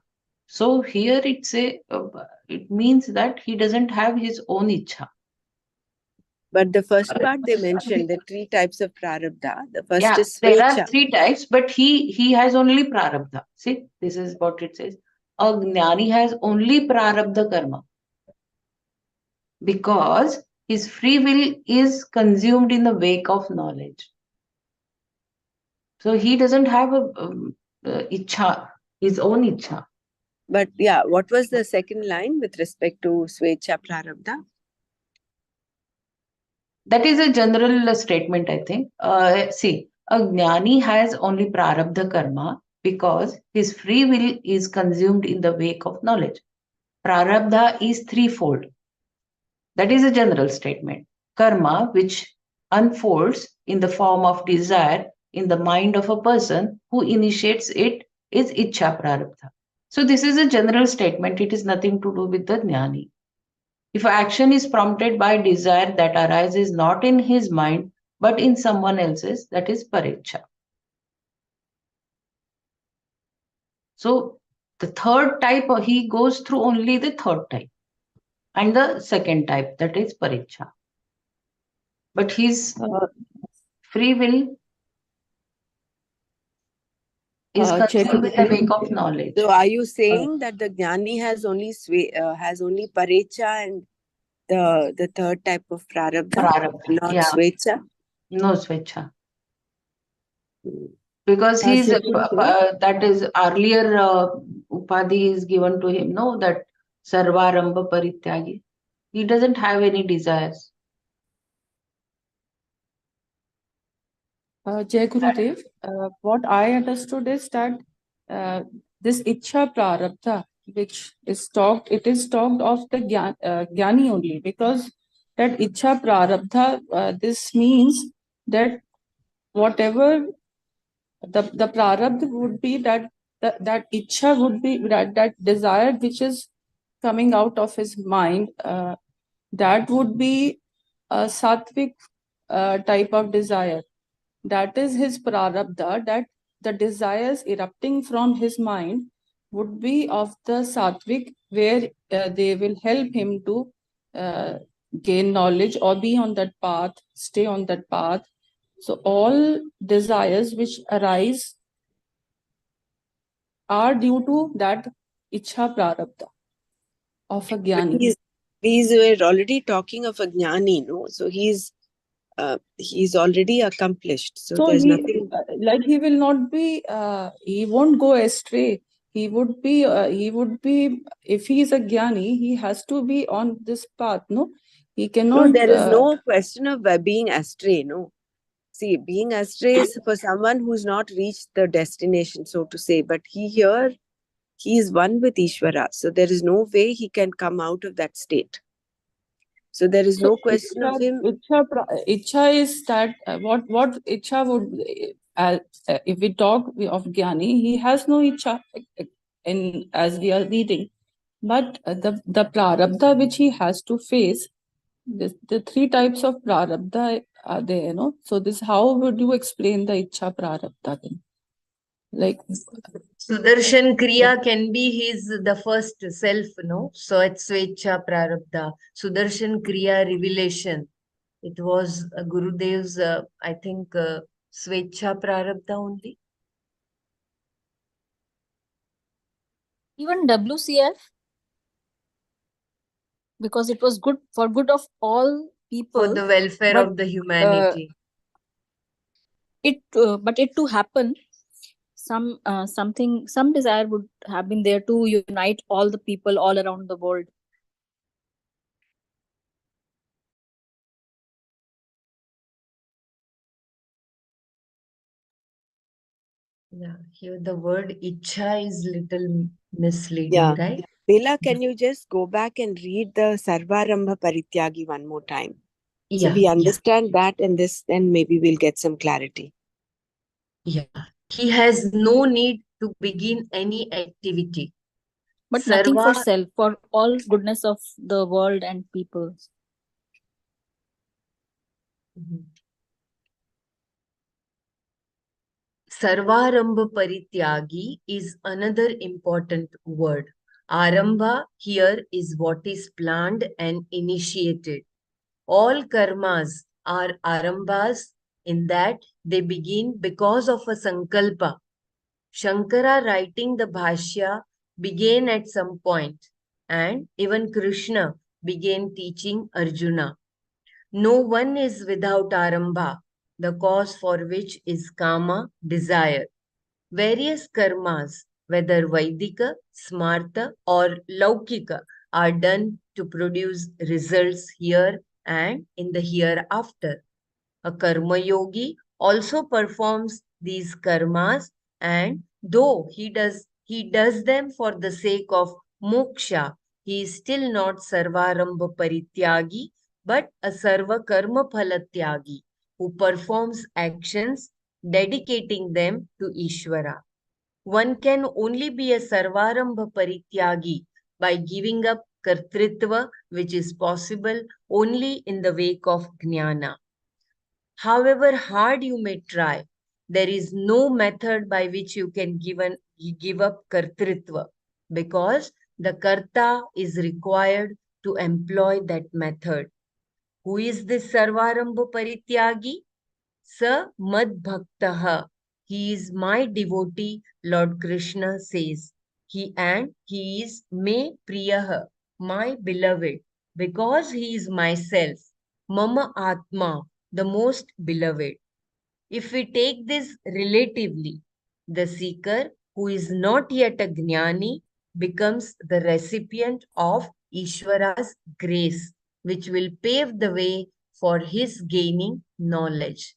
So here it means that he doesn't have his own ichha. But the first part they mentioned the 3 types of prarabdha. The first Yeah, is there are swecha. 3 types, but he has only prarabdha. See, this is what it says. A jnani has only prarabdha karma because his free will is consumed in the wake of knowledge. So he doesn't have ichha, his own ichha. But yeah, what was the second line with respect to swecha prarabdha? That is a general statement, I think. See, a jnani has only prarabdha karma because his free will is consumed in the wake of knowledge. Prarabdha is threefold. That is a general statement. Karma, which unfolds in the form of desire in the mind of a person who initiates it, is Ichha Prarabdha. So, this is a general statement. It is nothing to do with the Jnani. If action is prompted by desire that arises not in his mind but in someone else's, that is Paricha. So, the third type, he goes through only the third type and the second type, that is Paricha. But his free will is consumed in the wake of knowledge. So are you saying that the jnani has only parecha and the third type of prarabdha, not swecha? No swecha. Because he's that is earlier upadhi is given to him, no, that sarvarambha parityagi. He doesn't have any desires. Jai Gurudev, what I understood is that this Ichha Prarabdha, which is talked, it is talked of the Jnani only, because that Ichha Prarabdha, this means that whatever the Prarabdha would be, that Ichha would be, that desire which is coming out of his mind, that would be a sattvic type of desire. That is his prarabdha, that the desires erupting from his mind would be of the sattvic, where they will help him to gain knowledge or be on that path, stay on that path. So all desires which arise are due to that ichha prarabdha of a jnani. These were already talking of a jnani, no? So he's already accomplished. So there's nothing like he will not be. He won't go astray. He would be. If he is a jnani, he has to be on this path. No, he cannot. No, there is no question of being astray. No, see, being astray is for someone who's not reached the destination, so to say. But he is one with Ishvara, so there is no way he can come out of that state. So there is no question of him. Ichha is that what Ichha would, if we talk of Jnani, he has no Ichha in as we are reading, but the prarabdha which he has to face, the 3 types of prarabdha are there, you know. So this, how would you explain the Ichha prarabdha then? Like Sudarshan Kriya can be the first self, no? So it's Svecha Prarabdha. Sudarshan Kriya revelation. It was Gurudev's, I think, Svecha Prarabdha only. Even WCF, because it was good for good of all people. For the welfare of the humanity. But it to happen, some desire would have been there to unite all the people all around the world. Yeah, here the word Ichha is little misleading, right? Bela, can you just go back and read the Sarvarambha Parityagi one more time? So we understand that, and then maybe we'll get some clarity. Yeah. He has no need to begin any activity. But nothing for self, for all goodness of the world and people. Mhm. Sarvarambha Parityagi is another important word. Arambha here is what is planned and initiated. All karmas are arambhas in that they begin because of a sankalpa. Shankara writing the Bhashya began at some point, and even Krishna began teaching Arjuna. No one is without arambha, the cause for which is kama, desire. Various karmas, whether Vaidika, Smarta, or Laukika, are done to produce results here and in the hereafter. A karma yogi also performs these karmas, and though he does them for the sake of moksha, he is still not sarvarambha parityagi, but a sarva karma phalatyagi who performs actions dedicating them to Ishvara. One can only be a sarvarambha parityagi by giving up kartritva, which is possible only in the wake of jnana. However hard you may try, there is no method by which you can give up kartritva, because the karta is required to employ that method. Who is this sarvarambha parityagi? Sa mad bhaktaha. He is my devotee, Lord Krishna says. He is me priyaha, my beloved, because he is myself, mama atma, the most beloved. If we take this relatively, the seeker who is not yet a jnani becomes the recipient of Ishvara's grace, which will pave the way for his gaining knowledge.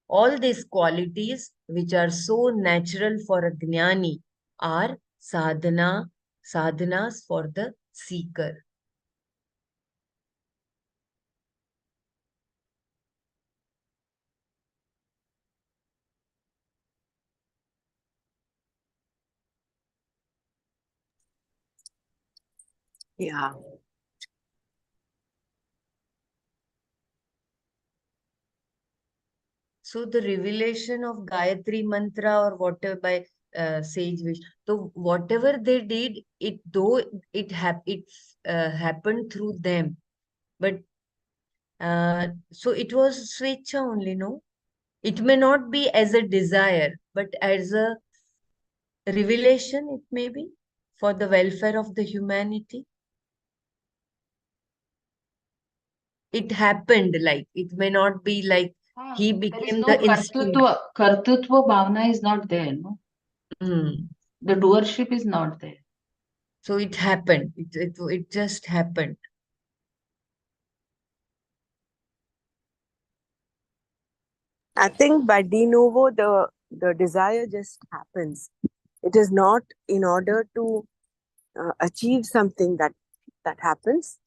All these qualities, which are so natural for a jnani, are sadhanas for the seeker. Yeah. So the revelation of Gayatri Mantra or whatever by Sage Vish, so whatever they did, it happened through them, but so it was Swecha only, no? It may not be as a desire, but as a revelation, it may be for the welfare of the humanity. It happened like, it may not be like he There is became no the instrument. kartutva bhavana is not there, no? Hmm. The doership is not there. So it happened. It just happened. I think by de novo, the desire just happens. It is not in order to achieve something that happens.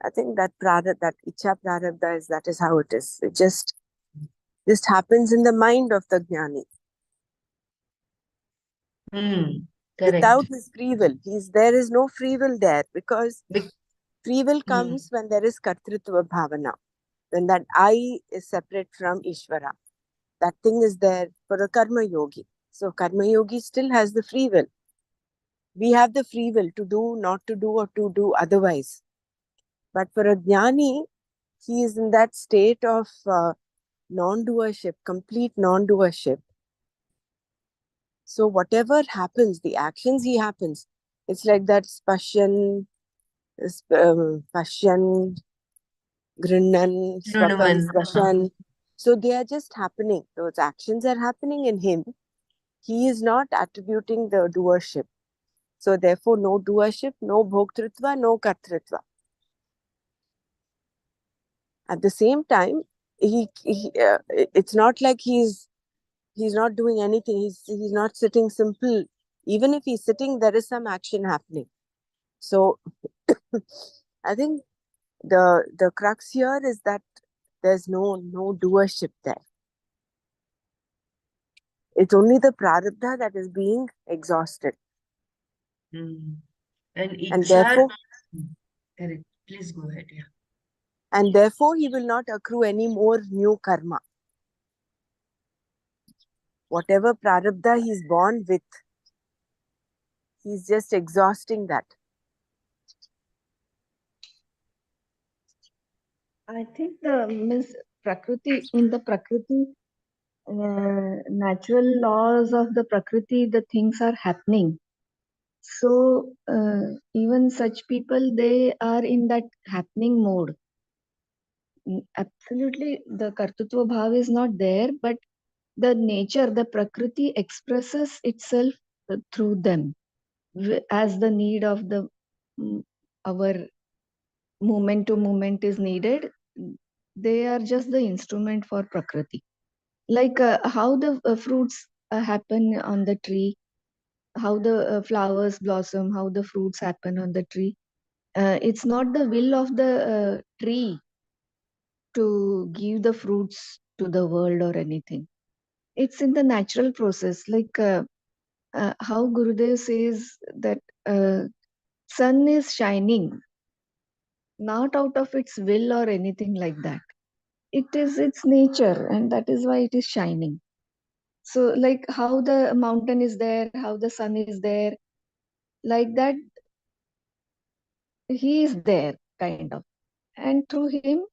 I think that that icha prarabdha that is how it is. It just happens in the mind of the jnani Correct. without his free will. There is no free will there, because Bec- free will comes when there is kartritva bhavana, when that I is separate from Ishvara. That thing is there for a karma yogi. So karma yogi still has the free will. We have the free will to do, not to do, or to do otherwise. But for a jnani, he is in that state of non-doership, complete non-doership. So whatever happens, the actions he happens, it's like that spashyan, pashyan, grinnan, swakam, svashan. So they are just happening. Those actions are happening in him. He is not attributing the doership. So therefore, no doership, no bhoktritva, no kartritva. At the same time, it's not like he's not doing anything. He's not sitting simple. Even if he's sitting, there is some action happening. So I think the crux here is that there's no doership there. It's only the prarabdha that is being exhausted. And therefore, correct. Please go ahead. Yeah. and therefore he will not accrue any more new karma. Whatever prarabdha he's born with, he's just exhausting that. I think the Miss Prakriti, in the Prakriti, natural laws of the Prakriti, the things are happening. So even such people, they are in that happening mode. Absolutely, the Kartutva Bhav is not there, but the nature, the Prakriti expresses itself through them as the need of the our moment to moment is needed. They are just the instrument for Prakriti. Like how the fruits happen on the tree, how the flowers blossom, how the fruits happen on the tree. It's not the will of the tree to give the fruits to the world or anything. It's in the natural process. Like how Gurudev says that sun is shining, not out of its will or anything like that. It is its nature, and that is why it is shining. So, like how the mountain is there, how the sun is there, like that, he is there, kind of. And through him,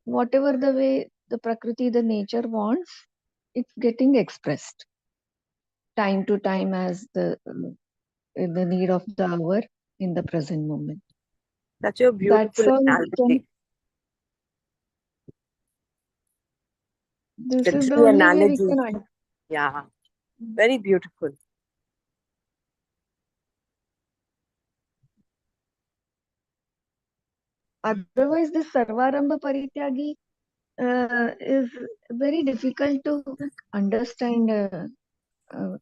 whatever the way the Prakriti, the nature wants, it's getting expressed time to time as the need of the hour in the present moment. Such a That's beautiful all. analogy. This The is the tree only way we analogy. can. Yeah, very beautiful. Otherwise, this Sarvarambha Parityagi is very difficult to understand uh,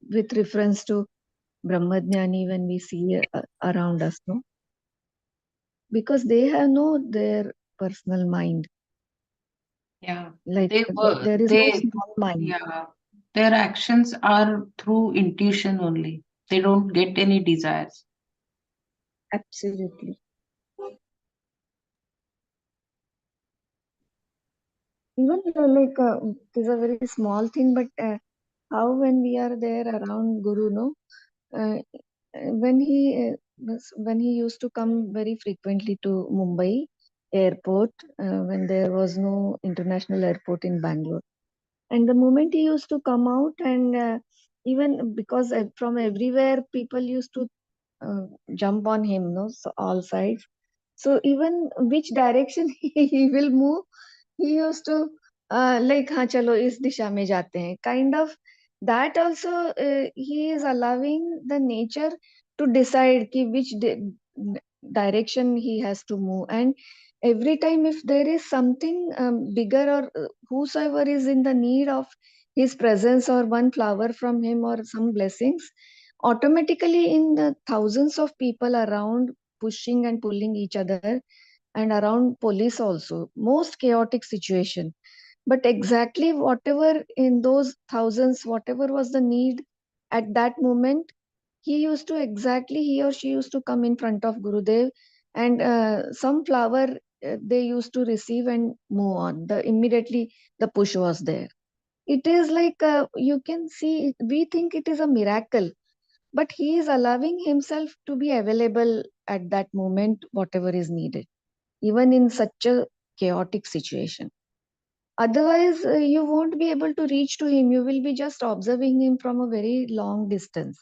with reference to Brahmajnani when we see around us, no? Because they have no their personal mind. Yeah. Like They were, there is no they, small mind. yeah, their actions are through intuition only. They don't get any desires. Absolutely. Even like it is a very small thing, but how when we are there around Guru, no, uh, when he used to come very frequently to Mumbai airport when there was no international airport in Bangalore, and the moment he used to come out and even because from everywhere people used to jump on him, no, so all sides. So even which direction he will move, he used to like हाँ चलो इस दिशा में जाते हैं, kind of that also he is allowing the nature to decide कि which direction he has to move. And every time if there is something bigger or whosoever is in the need of his presence or one flower from him or some blessings, automatically in the thousands of people around pushing and pulling each other, and around police also, most chaotic situation, but exactly whatever in those thousands, whatever was the need at that moment, he or she used to come in front of Gurudev, and some flower they used to receive and move on. The immediately the push was there. It is like you can see, we think it is a miracle, but he is allowing himself to be available at that moment, whatever is needed, even in such a chaotic situation. Otherwise, you won't be able to reach to him. You will be just observing him from a very long distance.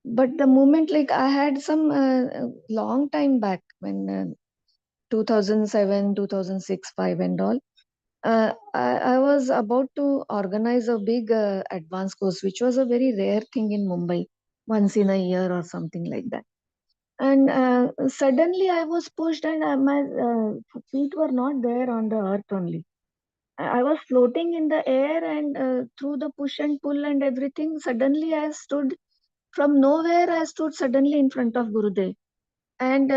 But the moment, like I had some long time back when 2007, 2006, 5 and all, I was about to organize a big advanced course, which was a very rare thing in Mumbai, once in a year or something like that. And suddenly I was pushed, and my feet were not there on the earth only. I was floating in the air, and through the push and pull and everything, suddenly I stood from nowhere. I stood suddenly in front of Gurudev, and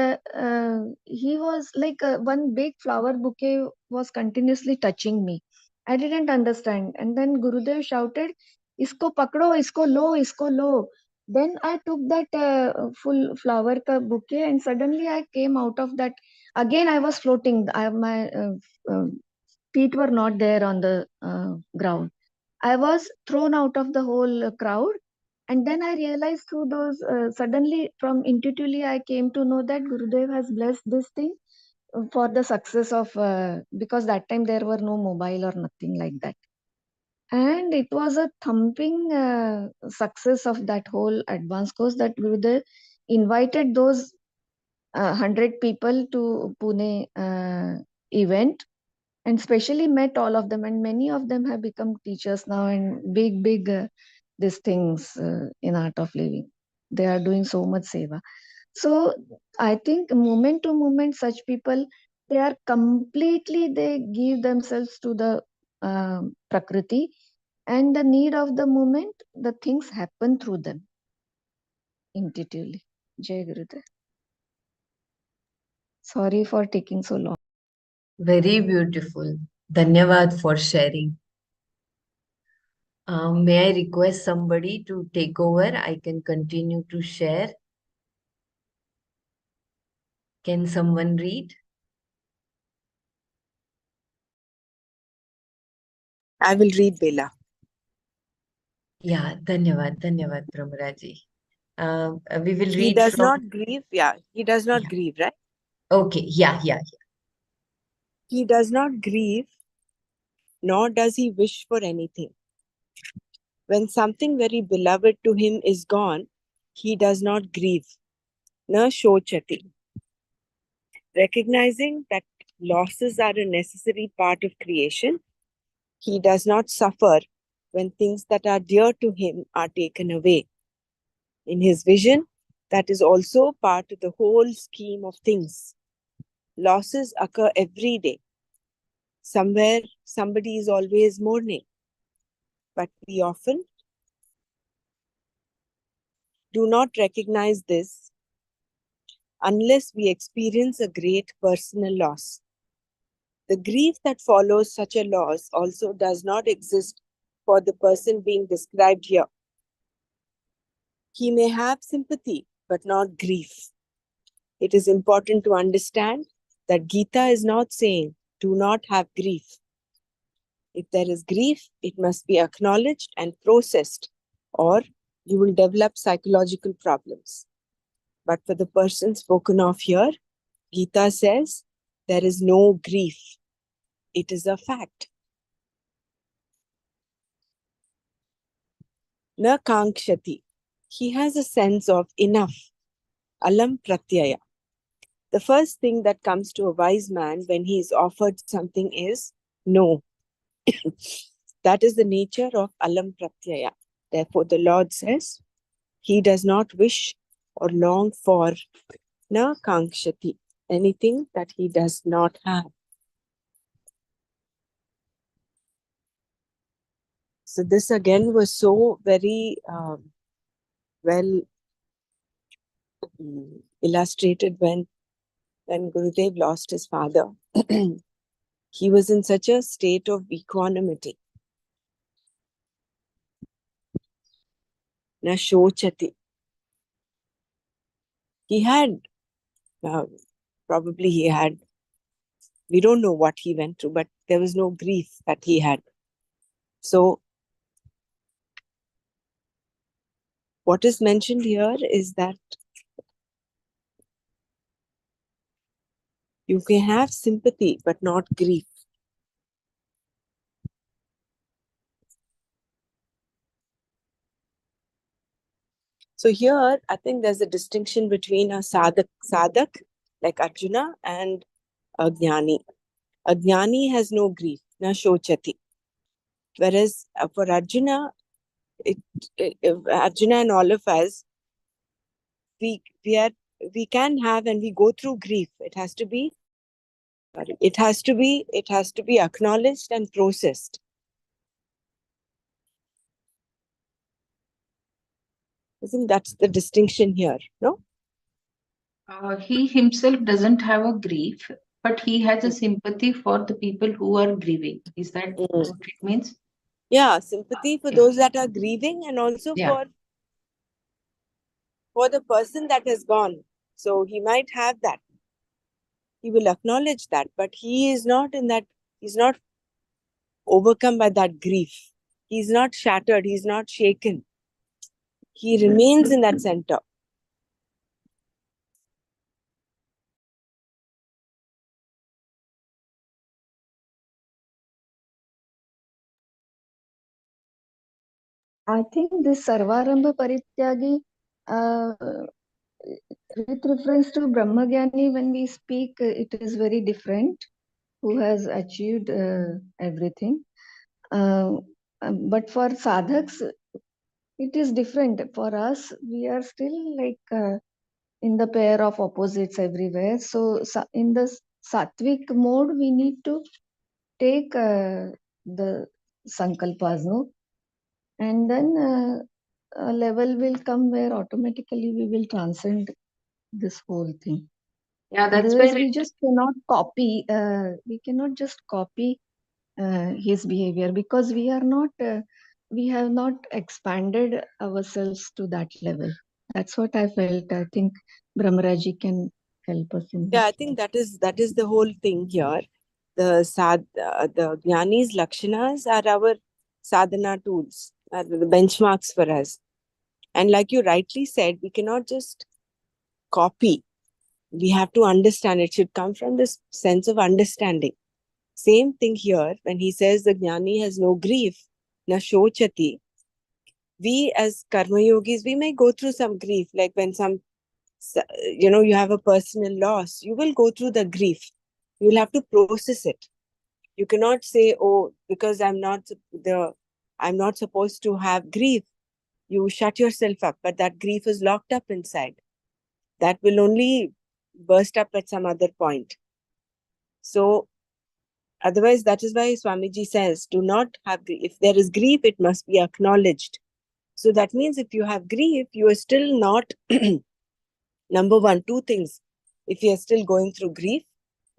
he was like one big flower bouquet was continuously touching me. I didn't understand, and then Gurudev shouted, "Isko pakdo, isko lo, isko lo." Then I took that full flower ka bouquet, and suddenly I came out of that. again I was floating. My feet were not there on the ground. I was thrown out of the whole crowd. And then I realized through those, suddenly from intuitively, I came to know that Gurudev has blessed this thing for the success of, because that time there were no mobile or nothing like that. And it was a thumping success of that whole advanced course that Gurudev invited those 100 people to Pune event, and specially met all of them, and many of them have become teachers now and big these things in art of living. They are doing so much seva. So I think moment to moment, such people, they are completely, they give themselves to the prakriti, and the need of the moment, the things happen through them intuitively. Jai Gurudev. Sorry for taking so long. Very beautiful. Dhanyavad for sharing. May I request somebody to take over? I can continue to share. Can someone read? I will read Bela. Yeah, Dhanyavad, Brahmaraji. We will He read does from. not grieve. Yeah, he does not Yeah. grieve, right? Okay, yeah. He does not grieve, nor does he wish for anything. When something very beloved to him is gone, he does not grieve. Na shochati. Recognizing that losses are a necessary part of creation, he does not suffer when things that are dear to him are taken away. In his vision, that is also part of the whole scheme of things. Losses occur every day. Somewhere, somebody is always mourning. But we often do not recognize this unless we experience a great personal loss. The grief that follows such a loss also does not exist for the person being described here. He may have sympathy, but not grief. It is important to understand that Gita is not saying, do not have grief. If there is grief, it must be acknowledged and processed, or you will develop psychological problems. But for the person spoken of here, Gita says, there is no grief. It is a fact. Na kankshati. He has a sense of enough. Alam pratyaya. The first thing that comes to a wise man when he is offered something is no. That is the nature of alam pratyaya. Therefore, the Lord says, he does not wish or long for na kankshati, anything that he does not have. So this again was so very well illustrated when Gurudev lost his father. He was in such a state of equanimity. Na shochati. He had, probably he had, we don't know what he went through, but there was no grief that he had. So what is mentioned here is that you can have sympathy, but not grief. So here, I think there's a distinction between a sadhak like Arjuna and a jnani. A jnani has no grief, na shochati. Whereas for Arjuna, Arjuna and all of us, we can have and we go through grief. It has to be acknowledged and processed. I think that's the distinction here, no? He himself doesn't have a grief, but he has a sympathy for the people who are grieving. Is that what it means? Yeah, sympathy for those that are grieving, and also for the person that has gone. So he might have that. he will acknowledge that, but he is not in that, he's not overcome by that grief. He's not shattered, he's not shaken. He remains in that center. I think this Sarvarambha Parityagi, with reference to Brahmagyani, when we speak, it is very different, who has achieved everything. But for sadhaks, it is different. For us, we are still like in the pair of opposites everywhere. So in the sattvic mode, we need to take the sankalpas, no? And then a level will come where automatically we will transcend this whole thing. Yeah, that's Otherwise, where we just cannot copy. We cannot just copy his behavior because we are not. We have not expanded ourselves to that level. That's what I felt. I think Brahmaraji can help us in Yeah, this. I think that is the whole thing here. The Jnani's Lakshanas are our sadhana tools, are the benchmarks for us. And like you rightly said, we cannot just copy. We have to understand. It should come from this sense of understanding. Same thing here when he says the Jnani has no grief, na shochati. We as karma yogis, we may go through some grief, like when you have a personal loss, you will go through the grief. You will have to process it. You cannot say, oh, because I'm not supposed to have grief. You shut yourself up, but that grief is locked up inside. That will only burst up at some other point. So otherwise, that is why Swamiji says, do not have grief. If there is grief, it must be acknowledged. So that means if you have grief, you are still not, number one, two things. If you are still going through grief,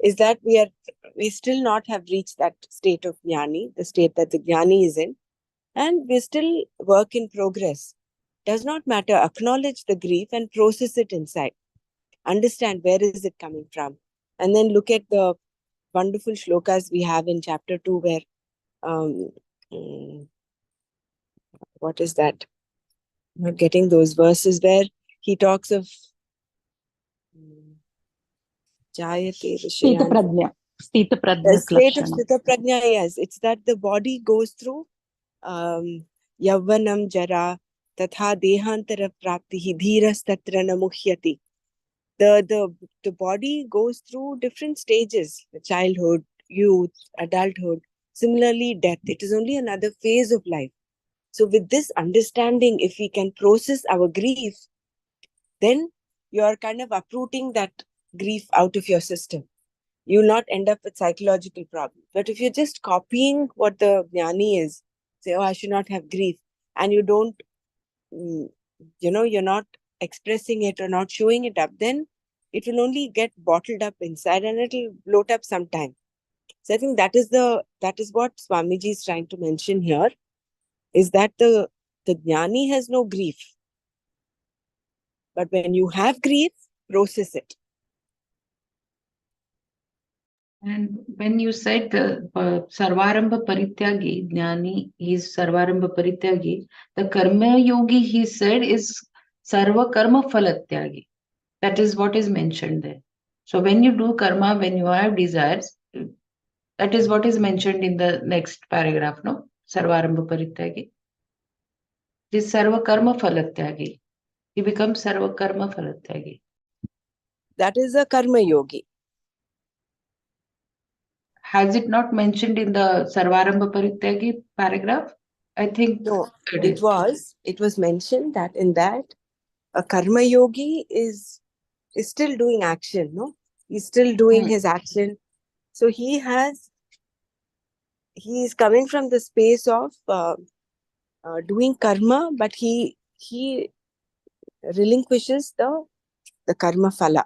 is that we still not have reached that state of jnani, the state that the jnani is in, and we're still work in progress. Does not matter. Acknowledge the grief and process it inside. Understand where is it coming from, and then look at the wonderful shlokas we have in chapter 2 where um, mm, what is that? I'm not getting those verses where he talks of Jayate Vishayan. Sthita The Prajna state of Lakshana. Sthita Prajna, yes. It's that the body goes through Yavvanam Jara Tatha Dehantara Praptihi Dhiras Tatra Namuhyati. The body goes through different stages, childhood, youth, adulthood. Similarly, death. It is only another phase of life. So with this understanding, if we can process our grief, then you are kind of uprooting that grief out of your system. You will not end up with psychological problems. But if you're just copying what the jnani is, say, oh, I should not have grief, and you don't, you're not expressing it or not showing it up, then it will only get bottled up inside and it will bloat up sometime. So I think that is what Swamiji is trying to mention here, is that the jnani has no grief. But when you have grief, process it. And when you said the Sarvarambha Parityagi, Jnani is Sarvarambha Parityagi, the Karma Yogi he said is Sarva Karma Phalatyagi. That is what is mentioned there. So when you do karma, when you have desires, that is what is mentioned in the next paragraph, no? Sarvarambha Parityagi. This Sarva Karma Phalatyagi. He becomes Sarva Karma Phalatyagi. That is a karma yogi. Has it not mentioned in the Sarvarambha Parityagi paragraph? I think No, it it is. was mentioned that in that a karma yogi is still doing action, no? He's still doing his action. So he is coming from the space of doing karma, but he relinquishes the karma phala.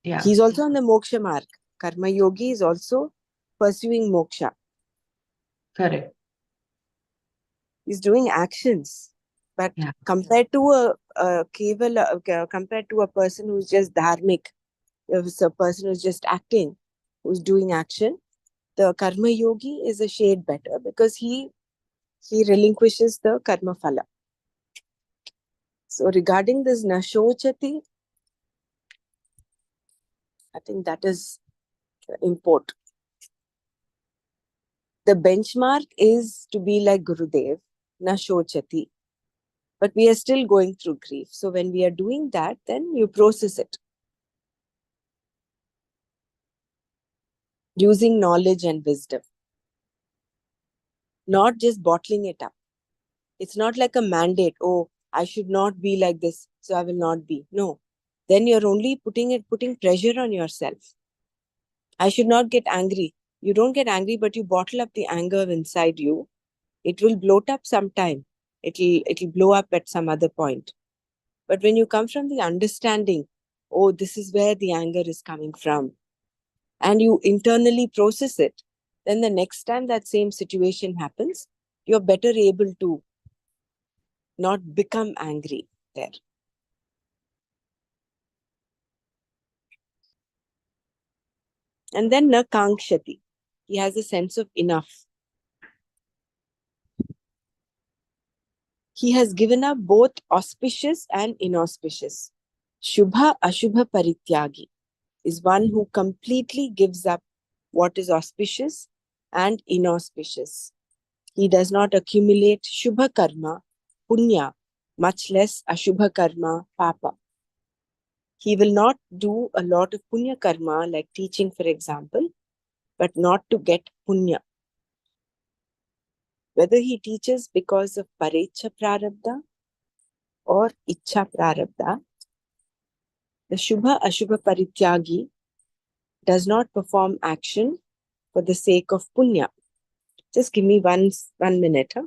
Yeah, He's also on the moksha mark. Karma yogi is also pursuing moksha. correct. He's doing actions. But compared to compared to a person who's just dharmic, If it's a person who's just acting, who's doing action, the karma yogi is a shade better because he relinquishes the karma phala. So regarding this nashochati, I think that is import. The benchmark is to be like Gurudev, nashochati. But we are still going through grief. So when we are doing that, then you process it. Using knowledge and wisdom. Not just bottling it up. It's not like a mandate, oh, I should not be like this, so I will not be. No. Then you're only putting pressure on yourself. I should not get angry. You don't get angry, but you bottle up the anger inside you. It will bloat up sometime. It'll blow up at some other point. But when you come from the understanding, oh, this is where the anger is coming from, and you internally process it, then the next time that same situation happens, you're better able to not become angry there. And then na kankshati. He has a sense of enough. He has given up both auspicious and inauspicious. Shubha Ashubha Parityagi is one who completely gives up what is auspicious and inauspicious. He does not accumulate Shubha Karma, Punya, much less Ashubha Karma, Papa. He will not do a lot of Punya Karma, like teaching, for example, but not to get Punya. Whether he teaches because of Parecha Prarabdha or Icha Prarabdha, the Shubha Ashubha Parityagi does not perform action for the sake of Punya. Just give me one minute. Huh?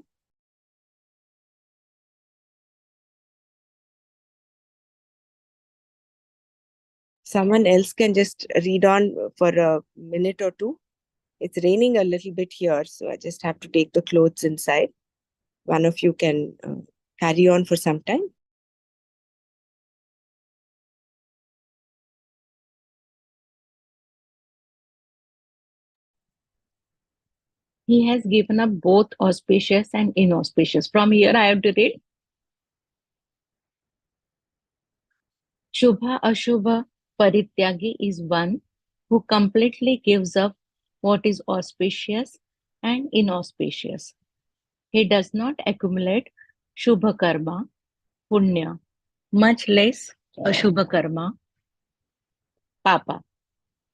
Someone else can just read on for a minute or two. It's raining a little bit here, so I just have to take the clothes inside. One of you can carry on for some time. He has given up both auspicious and inauspicious. From here, I have to read. Shubha Ashubha Parityagi is one who completely gives up what is auspicious and inauspicious. He does not accumulate Shubha Karma, Punya, much less Ashubha Karma, Papa.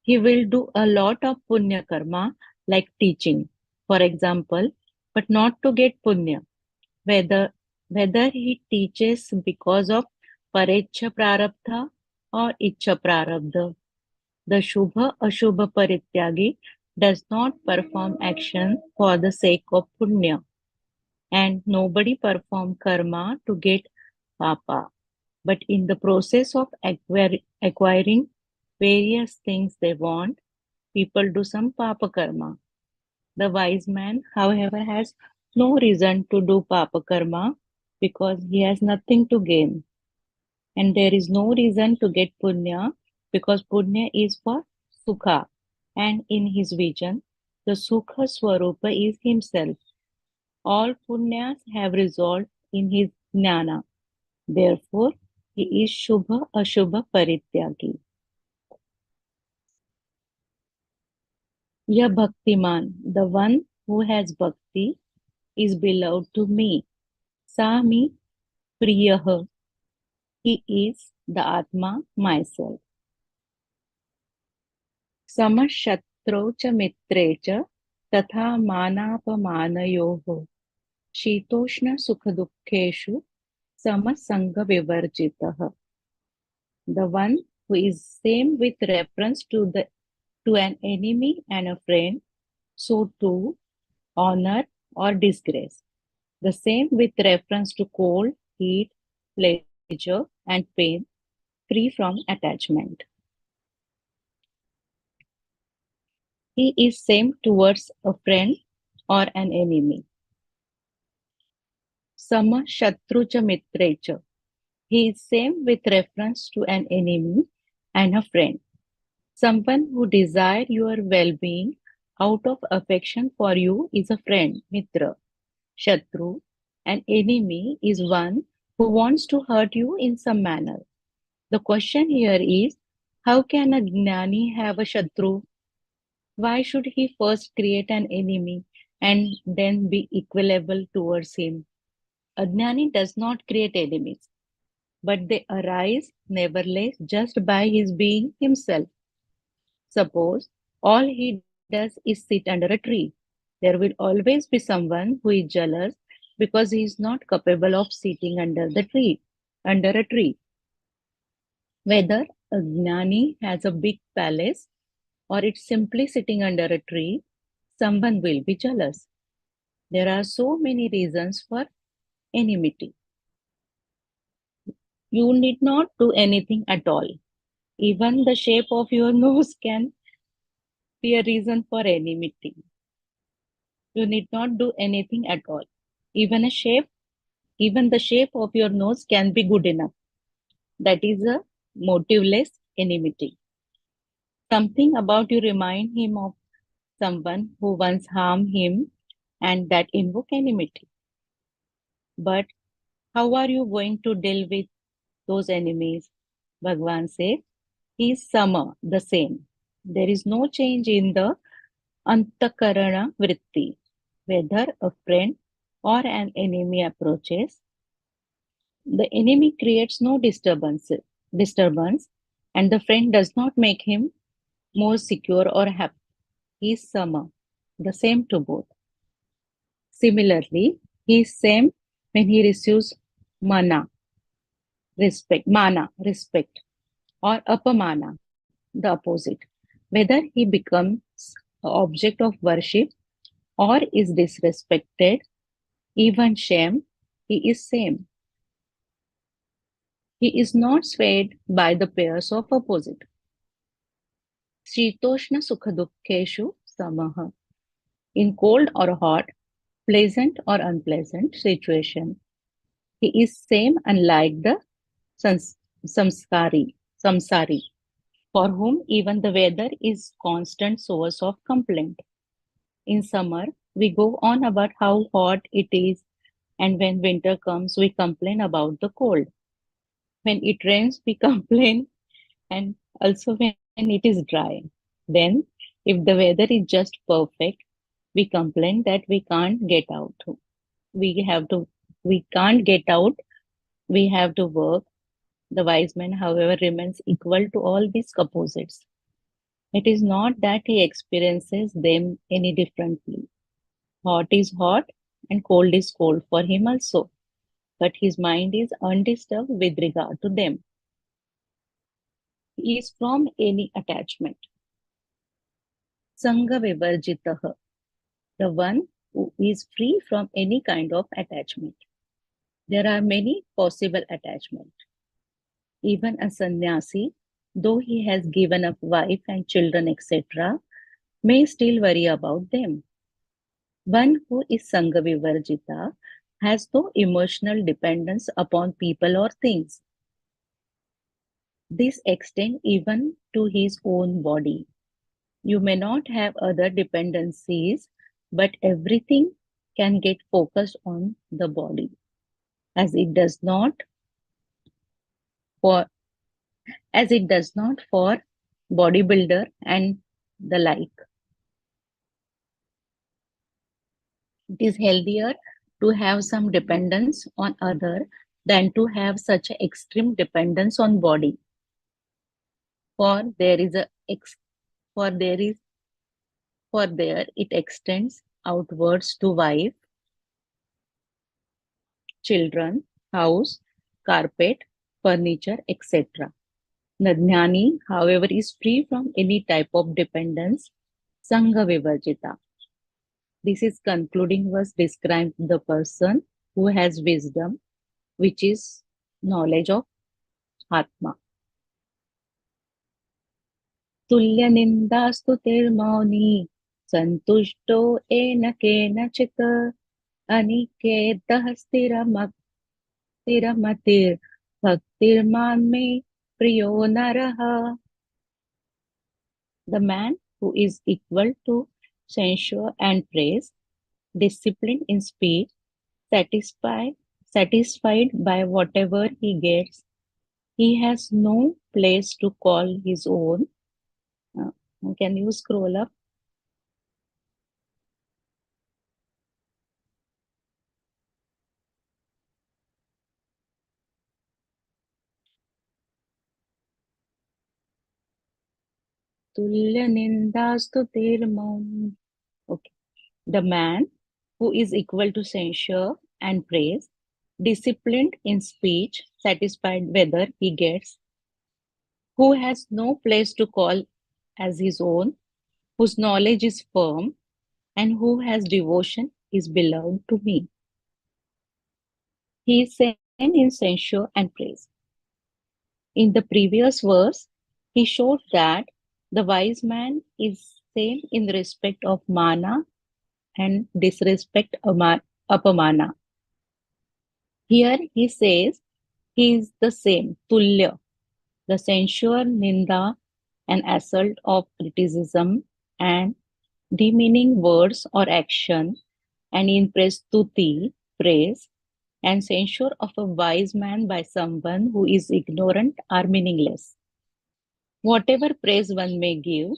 He will do a lot of Punya Karma like teaching, for example, but not to get Punya. Whether he teaches because of Parecha Prarabdha or Icha Prarabdha. The Shubha Ashubha Parityagi does not perform action for the sake of Punya, and nobody perform karma to get papa. But in the process of acquiring various things they want, people do some papa karma. The wise man, however, has no reason to do papa karma because he has nothing to gain. And there is no reason to get punya because punya is for sukha. And in his vision, the sukha swarupa is himself. All punyas have resolved in his jnana. Therefore, he is shubha ashubha parityagi. Ya bhaktiman, the one who has bhakti, is beloved to me. Sami priyah. He is the Atma, myself. Samashatrau cha mitre cha tatha manapamanayoho. Shitoshna sukhadukkeshu samasanga vivarjitah. The one who is same with reference to an enemy and a friend, so too honor or disgrace. The same with reference to cold, heat, pleasure, and pain, free from attachment. He is same towards a friend or an enemy. Sama shatrucha mitrecha. He is same with reference to an enemy and a friend. Someone who desires your well-being out of affection for you is a friend, mitra. Shatru, an enemy, is one who wants to hurt you in some manner. The question here is, how can a Gnani have a Shatru? Why should he first create an enemy and then be equable towards him? A Gnani does not create enemies, but they arise nevertheless just by his being himself. Suppose all he does is sit under a tree. There will always be someone who is jealous because he is not capable of sitting under a tree. Whether a Gnani has a big palace or it's simply sitting under a tree, someone will be jealous. There are so many reasons for enmity. You need not do anything at all. Even the shape of your nose can be a reason for enmity. You need not do anything at all. Even a shape, even the shape of your nose can be good enough. That is a motiveless enmity. Something about you remind him of someone who once harmed him and that invoke enmity. But how are you going to deal with those enemies? Bhagwan says, he is sama, the same. There is no change in the antakarana vritti. Whether a friend or an enemy approaches, the enemy creates no disturbance, and the friend does not make him more secure or happy. He is sama, the same to both. Similarly, he is same when he receives mana, respect, or apamana, the opposite. Whether he becomes an object of worship or is disrespected, even shame, he is same. He is not swayed by the pairs of opposite. Shitoshna sukhadukkeshu samaha. In cold or hot, pleasant or unpleasant situation, he is same unlike the samsari, for whom even the weather is constant source of complaint. In summer, we go on about how hot it is, and when winter comes, we complain about the cold. When it rains, we complain, and also when it is dry. Then, if the weather is just perfect, we complain that we can't get out. We have to, we can't get out. We have to work. The wise man, however, remains equal to all these opposites. It is not that he experiences them any differently. Hot is hot and cold is cold for him also, but his mind is undisturbed with regard to them. He is from any attachment. Sangha vivarjitaha, the one who is free from any kind of attachment. There are many possible attachments. Even a sannyasi, though he has given up wife and children, etc., may still worry about them. One who is Sangha Vivarjita has no emotional dependence upon people or things. This extends even to his own body. You may not have other dependencies, but everything can get focused on the body, as it does not for bodybuilder and the like. It is healthier to have some dependence on other than to have such an extreme dependence on body. For there is a for there is for there it extends outwards to wife, children, house, carpet, furniture, etc. The jnani, however, is free from any type of dependence, sangha vivarjita. This is concluding verse describes the person who has wisdom, which is knowledge of Atma. Tulya nindastutirmauni santushto ena kenachita अनिकेतः स्थिरमतिर् भक्तिर्मान् मे प्रियो नरः. The man who is equal to censure and praise, disciplined in speech, satisfied, satisfied by whatever he gets, he has no place to call his own. Uh, can you scroll up? Tulya nindastutir maun. Okay. The man who is equal to censure and praise, disciplined in speech, satisfied whether he gets, who has no place to call as his own, whose knowledge is firm, and who has devotion is beloved to me. He is same in censure and praise. In the previous verse, he showed that the wise man is same in respect of mana and disrespect apamana. Here he says he is the same, tulya, the censure, ninda, and assault of criticism and demeaning words or action, and in prastuti, praise, and censure of a wise man by someone who is ignorant are meaningless. Whatever praise one may give,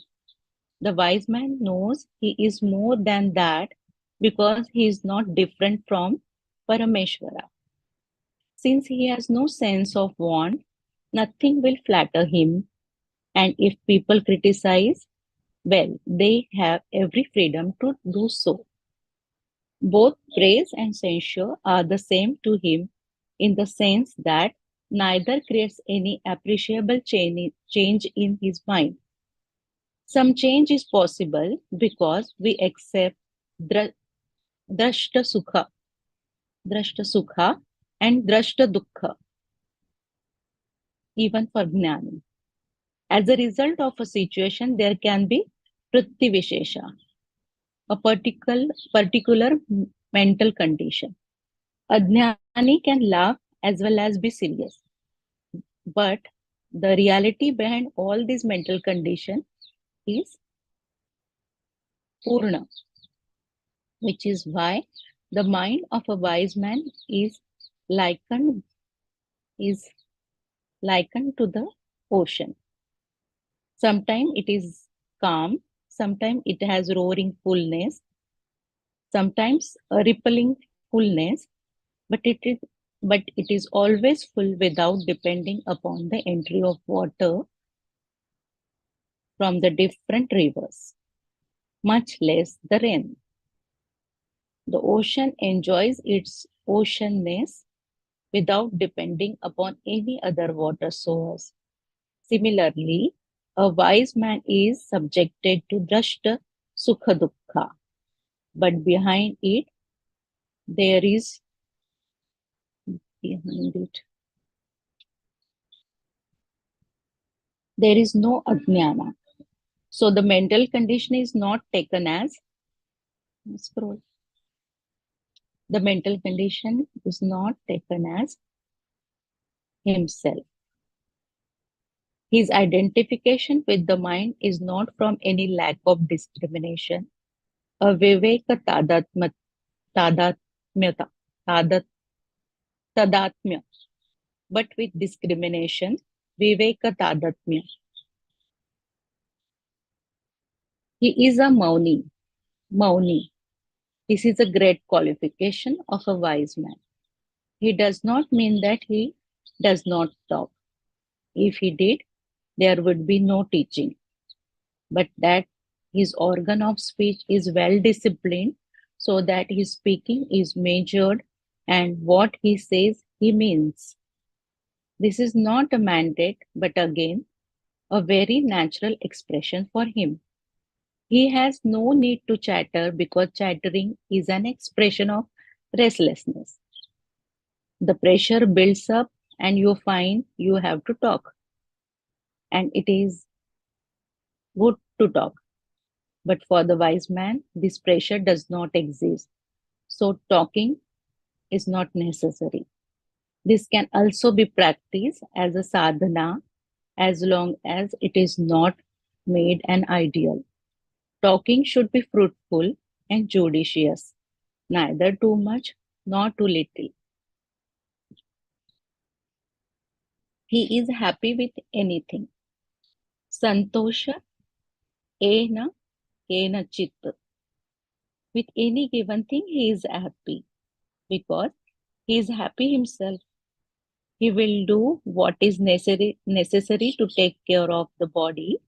the wise man knows he is more than that because he is not different from Parameshwara. Since he has no sense of want, nothing will flatter him, and if people criticize, well, they have every freedom to do so. Both praise and censure are the same to him in the sense that neither creates any appreciable change in his mind. Some change is possible because we accept dra- drashta sukha and drashta dukkha, even for jnani. As a result of a situation, there can be vritti vishesha, a particular mental condition. A jnani can laugh as well as be serious, but the reality behind all these mental conditions is purna, which is why the mind of a wise man likened is likened to the ocean. Sometimes it is calm, sometimes it has roaring fullness, sometimes a rippling fullness, but it is always full without depending upon the entry of water from the different rivers, much less the rain. The ocean enjoys its oceanness without depending upon any other water source. Similarly, a wise man is subjected to drashta sukha dukkha, but there is behind it there is no ajnana. So the mental condition is not taken as scroll. The mental condition is not taken as himself. His identification with the mind is not from any lack of discrimination, a viveka tadatmyata, tadat, tadatmya, but with discrimination, viveka tadatmya. He is a mauni. This is a great qualification of a wise man. He does not mean that he does not talk. If he did, there would be no teaching, but that his organ of speech is well disciplined so that his speaking is measured and what he says he means. This is not a mandate, but again, a very natural expression for him. He has no need to chatter because chattering is an expression of restlessness. The pressure builds up and you find you have to talk. And it is good to talk. But for the wise man, this pressure does not exist. So talking is not necessary. This can also be practiced as a sadhana as long as it is not made an ideal. Talking should be fruitful and judicious, neither too much nor too little. He is happy with anything. Santosha ena kena chitta. With any given thing, he is happy because he is happy himself. He will do what is necessary to take care of the body,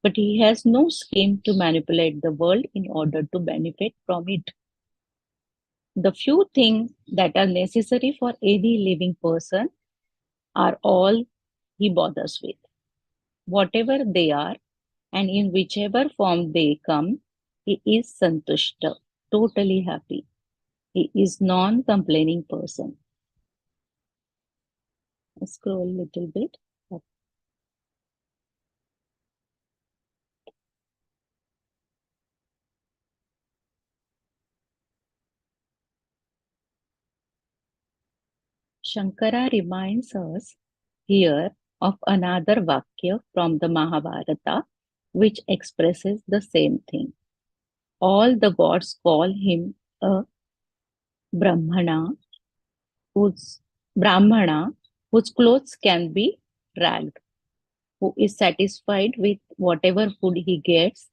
but he has no scheme to manipulate the world in order to benefit from it. The few things that are necessary for any living person are all he bothers with. Whatever they are, and in whichever form they come, he is santushta, totally happy. He is non-complaining person. Scroll a little bit. Shankara reminds us here of another Vakya from the Mahabharata, which expresses the same thing. All the gods call him a Brahmana, whose Brahmana, whose clothes can be ragged, who is satisfied with whatever food he gets,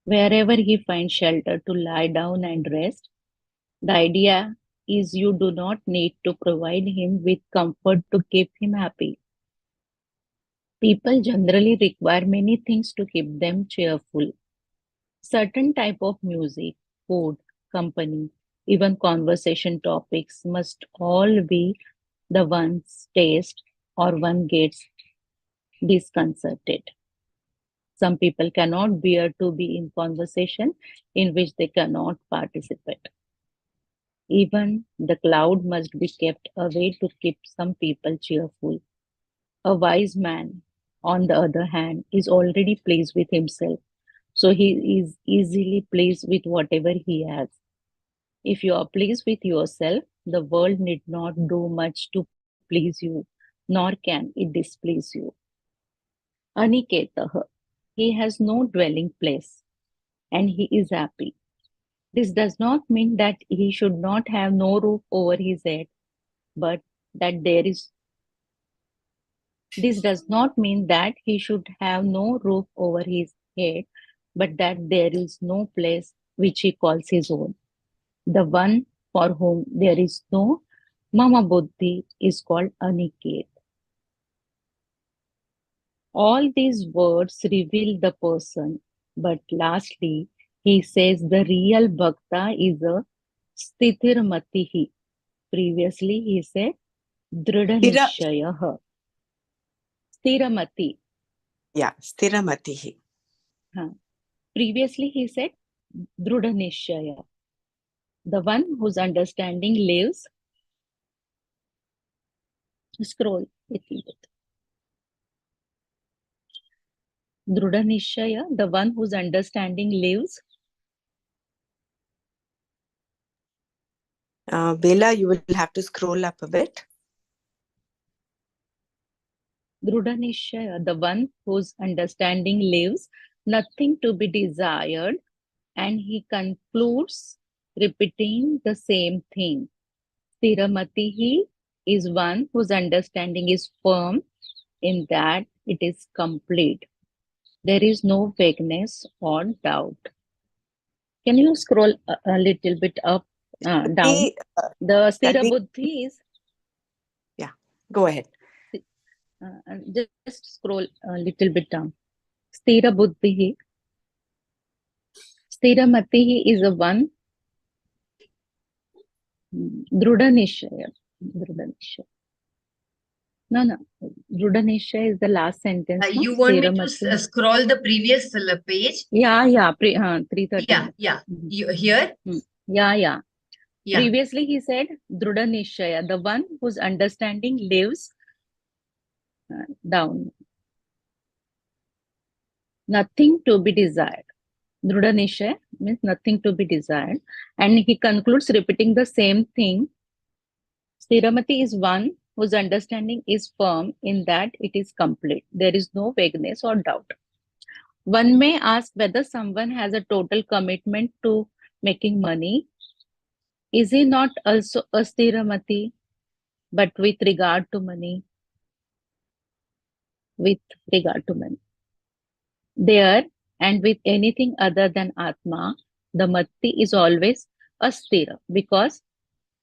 wherever he finds shelter to lie down and rest. The idea is you do not need to provide him with comfort to keep him happy. People generally require many things to keep them cheerful. Certain type of music, food, company, even conversation topics must all be the one's taste or one gets disconcerted. Some people cannot bear to be in conversation in which they cannot participate. Even the cloud must be kept away to keep some people cheerful. A wise man, on the other hand, is already pleased with himself, so he is easily pleased with whatever he has. If you are pleased with yourself, the world need not do much to please you, nor can it displease you. Aniketaha, he has no dwelling place, and he is happy. This does not mean that he should not have no roof over his head, but that there is this does not mean that he should have no roof over his head, but that there is no place which he calls his own. The one for whom there is no Mama Buddhi is called Aniket. All these words reveal the person, but lastly, he says the real Bhakta is a Sthitirmatihi. Previously, he said Dridhanishyaha. Sthiramati. Yeah, Stiramatihi. Previously, he said Dridhanishya. The one whose understanding lives. Scroll a little bit. Dridhanishya, the one whose understanding lives. Bela, you will have to scroll up a bit. Dridhanishya, the one whose understanding lives, nothing to be desired, and he concludes repeating the same thing. Stiramatihi is one whose understanding is firm in that it is complete. There is no vagueness or doubt. Can you scroll a little bit up, down? The Stira Buddhi is. Yeah, go ahead. Just scroll a little bit down. Stira Buddhi. Stira Matihi is the one. Drudha Nishaya. No. Drudha Nishaya is the last sentence. You want me to scroll the previous page? Yeah. 330. Yeah. Here? Yeah. Previously, he said Drudha Nishaya, the one whose understanding lives down. Nothing to be desired. Drudha Nishaya means nothing to be desired. And he concludes repeating the same thing. Stiramati is one whose understanding is firm in that it is complete. There is no vagueness or doubt. One may ask whether someone has a total commitment to making money. Is he not also a stiramati, but with regard to money? With regard to money. There, and with anything other than Atma, the mati is always astira, because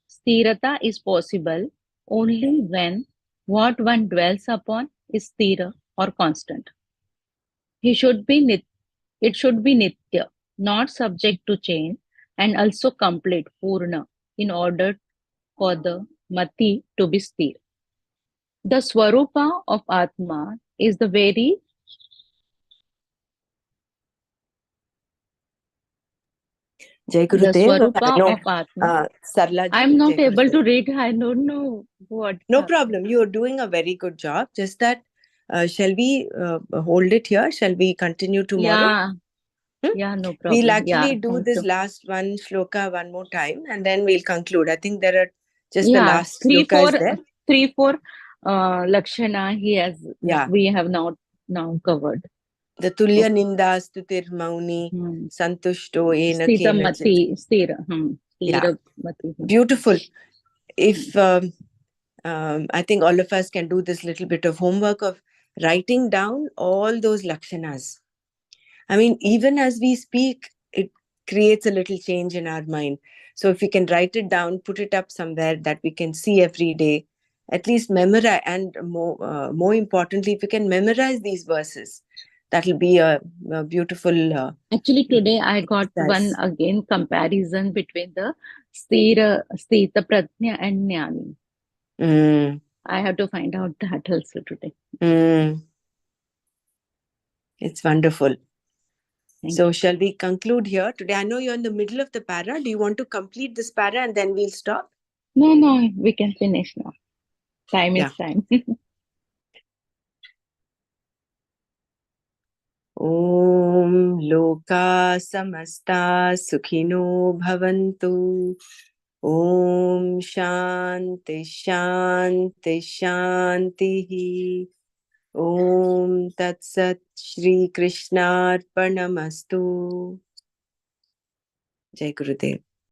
sthirata is possible only when what one dwells upon is sthira or constant. He should be it should be nitya, not subject to change, and also complete, purna, in order for the mati to be sthir. The swarupa of Atma is the very Jai the Gurudev. swarupa No, of Atma. Sarla ji, I'm not Jai able to Gurudev. read. I don't know what's No happening. problem. You are doing a very good job. Just that, shall we hold it here? Shall we continue tomorrow? Yeah, Hmm? yeah, no We'll problem. Yeah, actually do thank this you. last one shloka one more time, and then we'll conclude. I think there are just the Yeah, last shloka is there. three, four Lakshana Yeah. we have now covered. The Tulya Okay. Ninda Stutir Mauni Santushto Ena Sthita Kenachit. Mati, Sthira. Yeah. Sthira Mati. Beautiful. If I think all of us can do this little bit of homework of writing down all those lakshanas. I mean, even as we speak, it creates a little change in our mind. So if we can write it down, put it up somewhere that we can see every day, at least memorize, and more importantly, if you can memorize these verses, that will be a beautiful. Actually, today I got one exercise. again comparison between the Sthita Pratnya and Jnani. Mm, I have to find out that also today. it's wonderful. Thank So you. shall we conclude here today? I know you're in the middle of the para. Do you want to complete this para and then we'll stop? No, we can finish now. Time Yeah. is time. Om Loka Samasta Sukhino Bhavantu. Om Shanti Shanti Shanti. Om Tat Sat Shri Krishnarpanamastu. Jai Gurudev.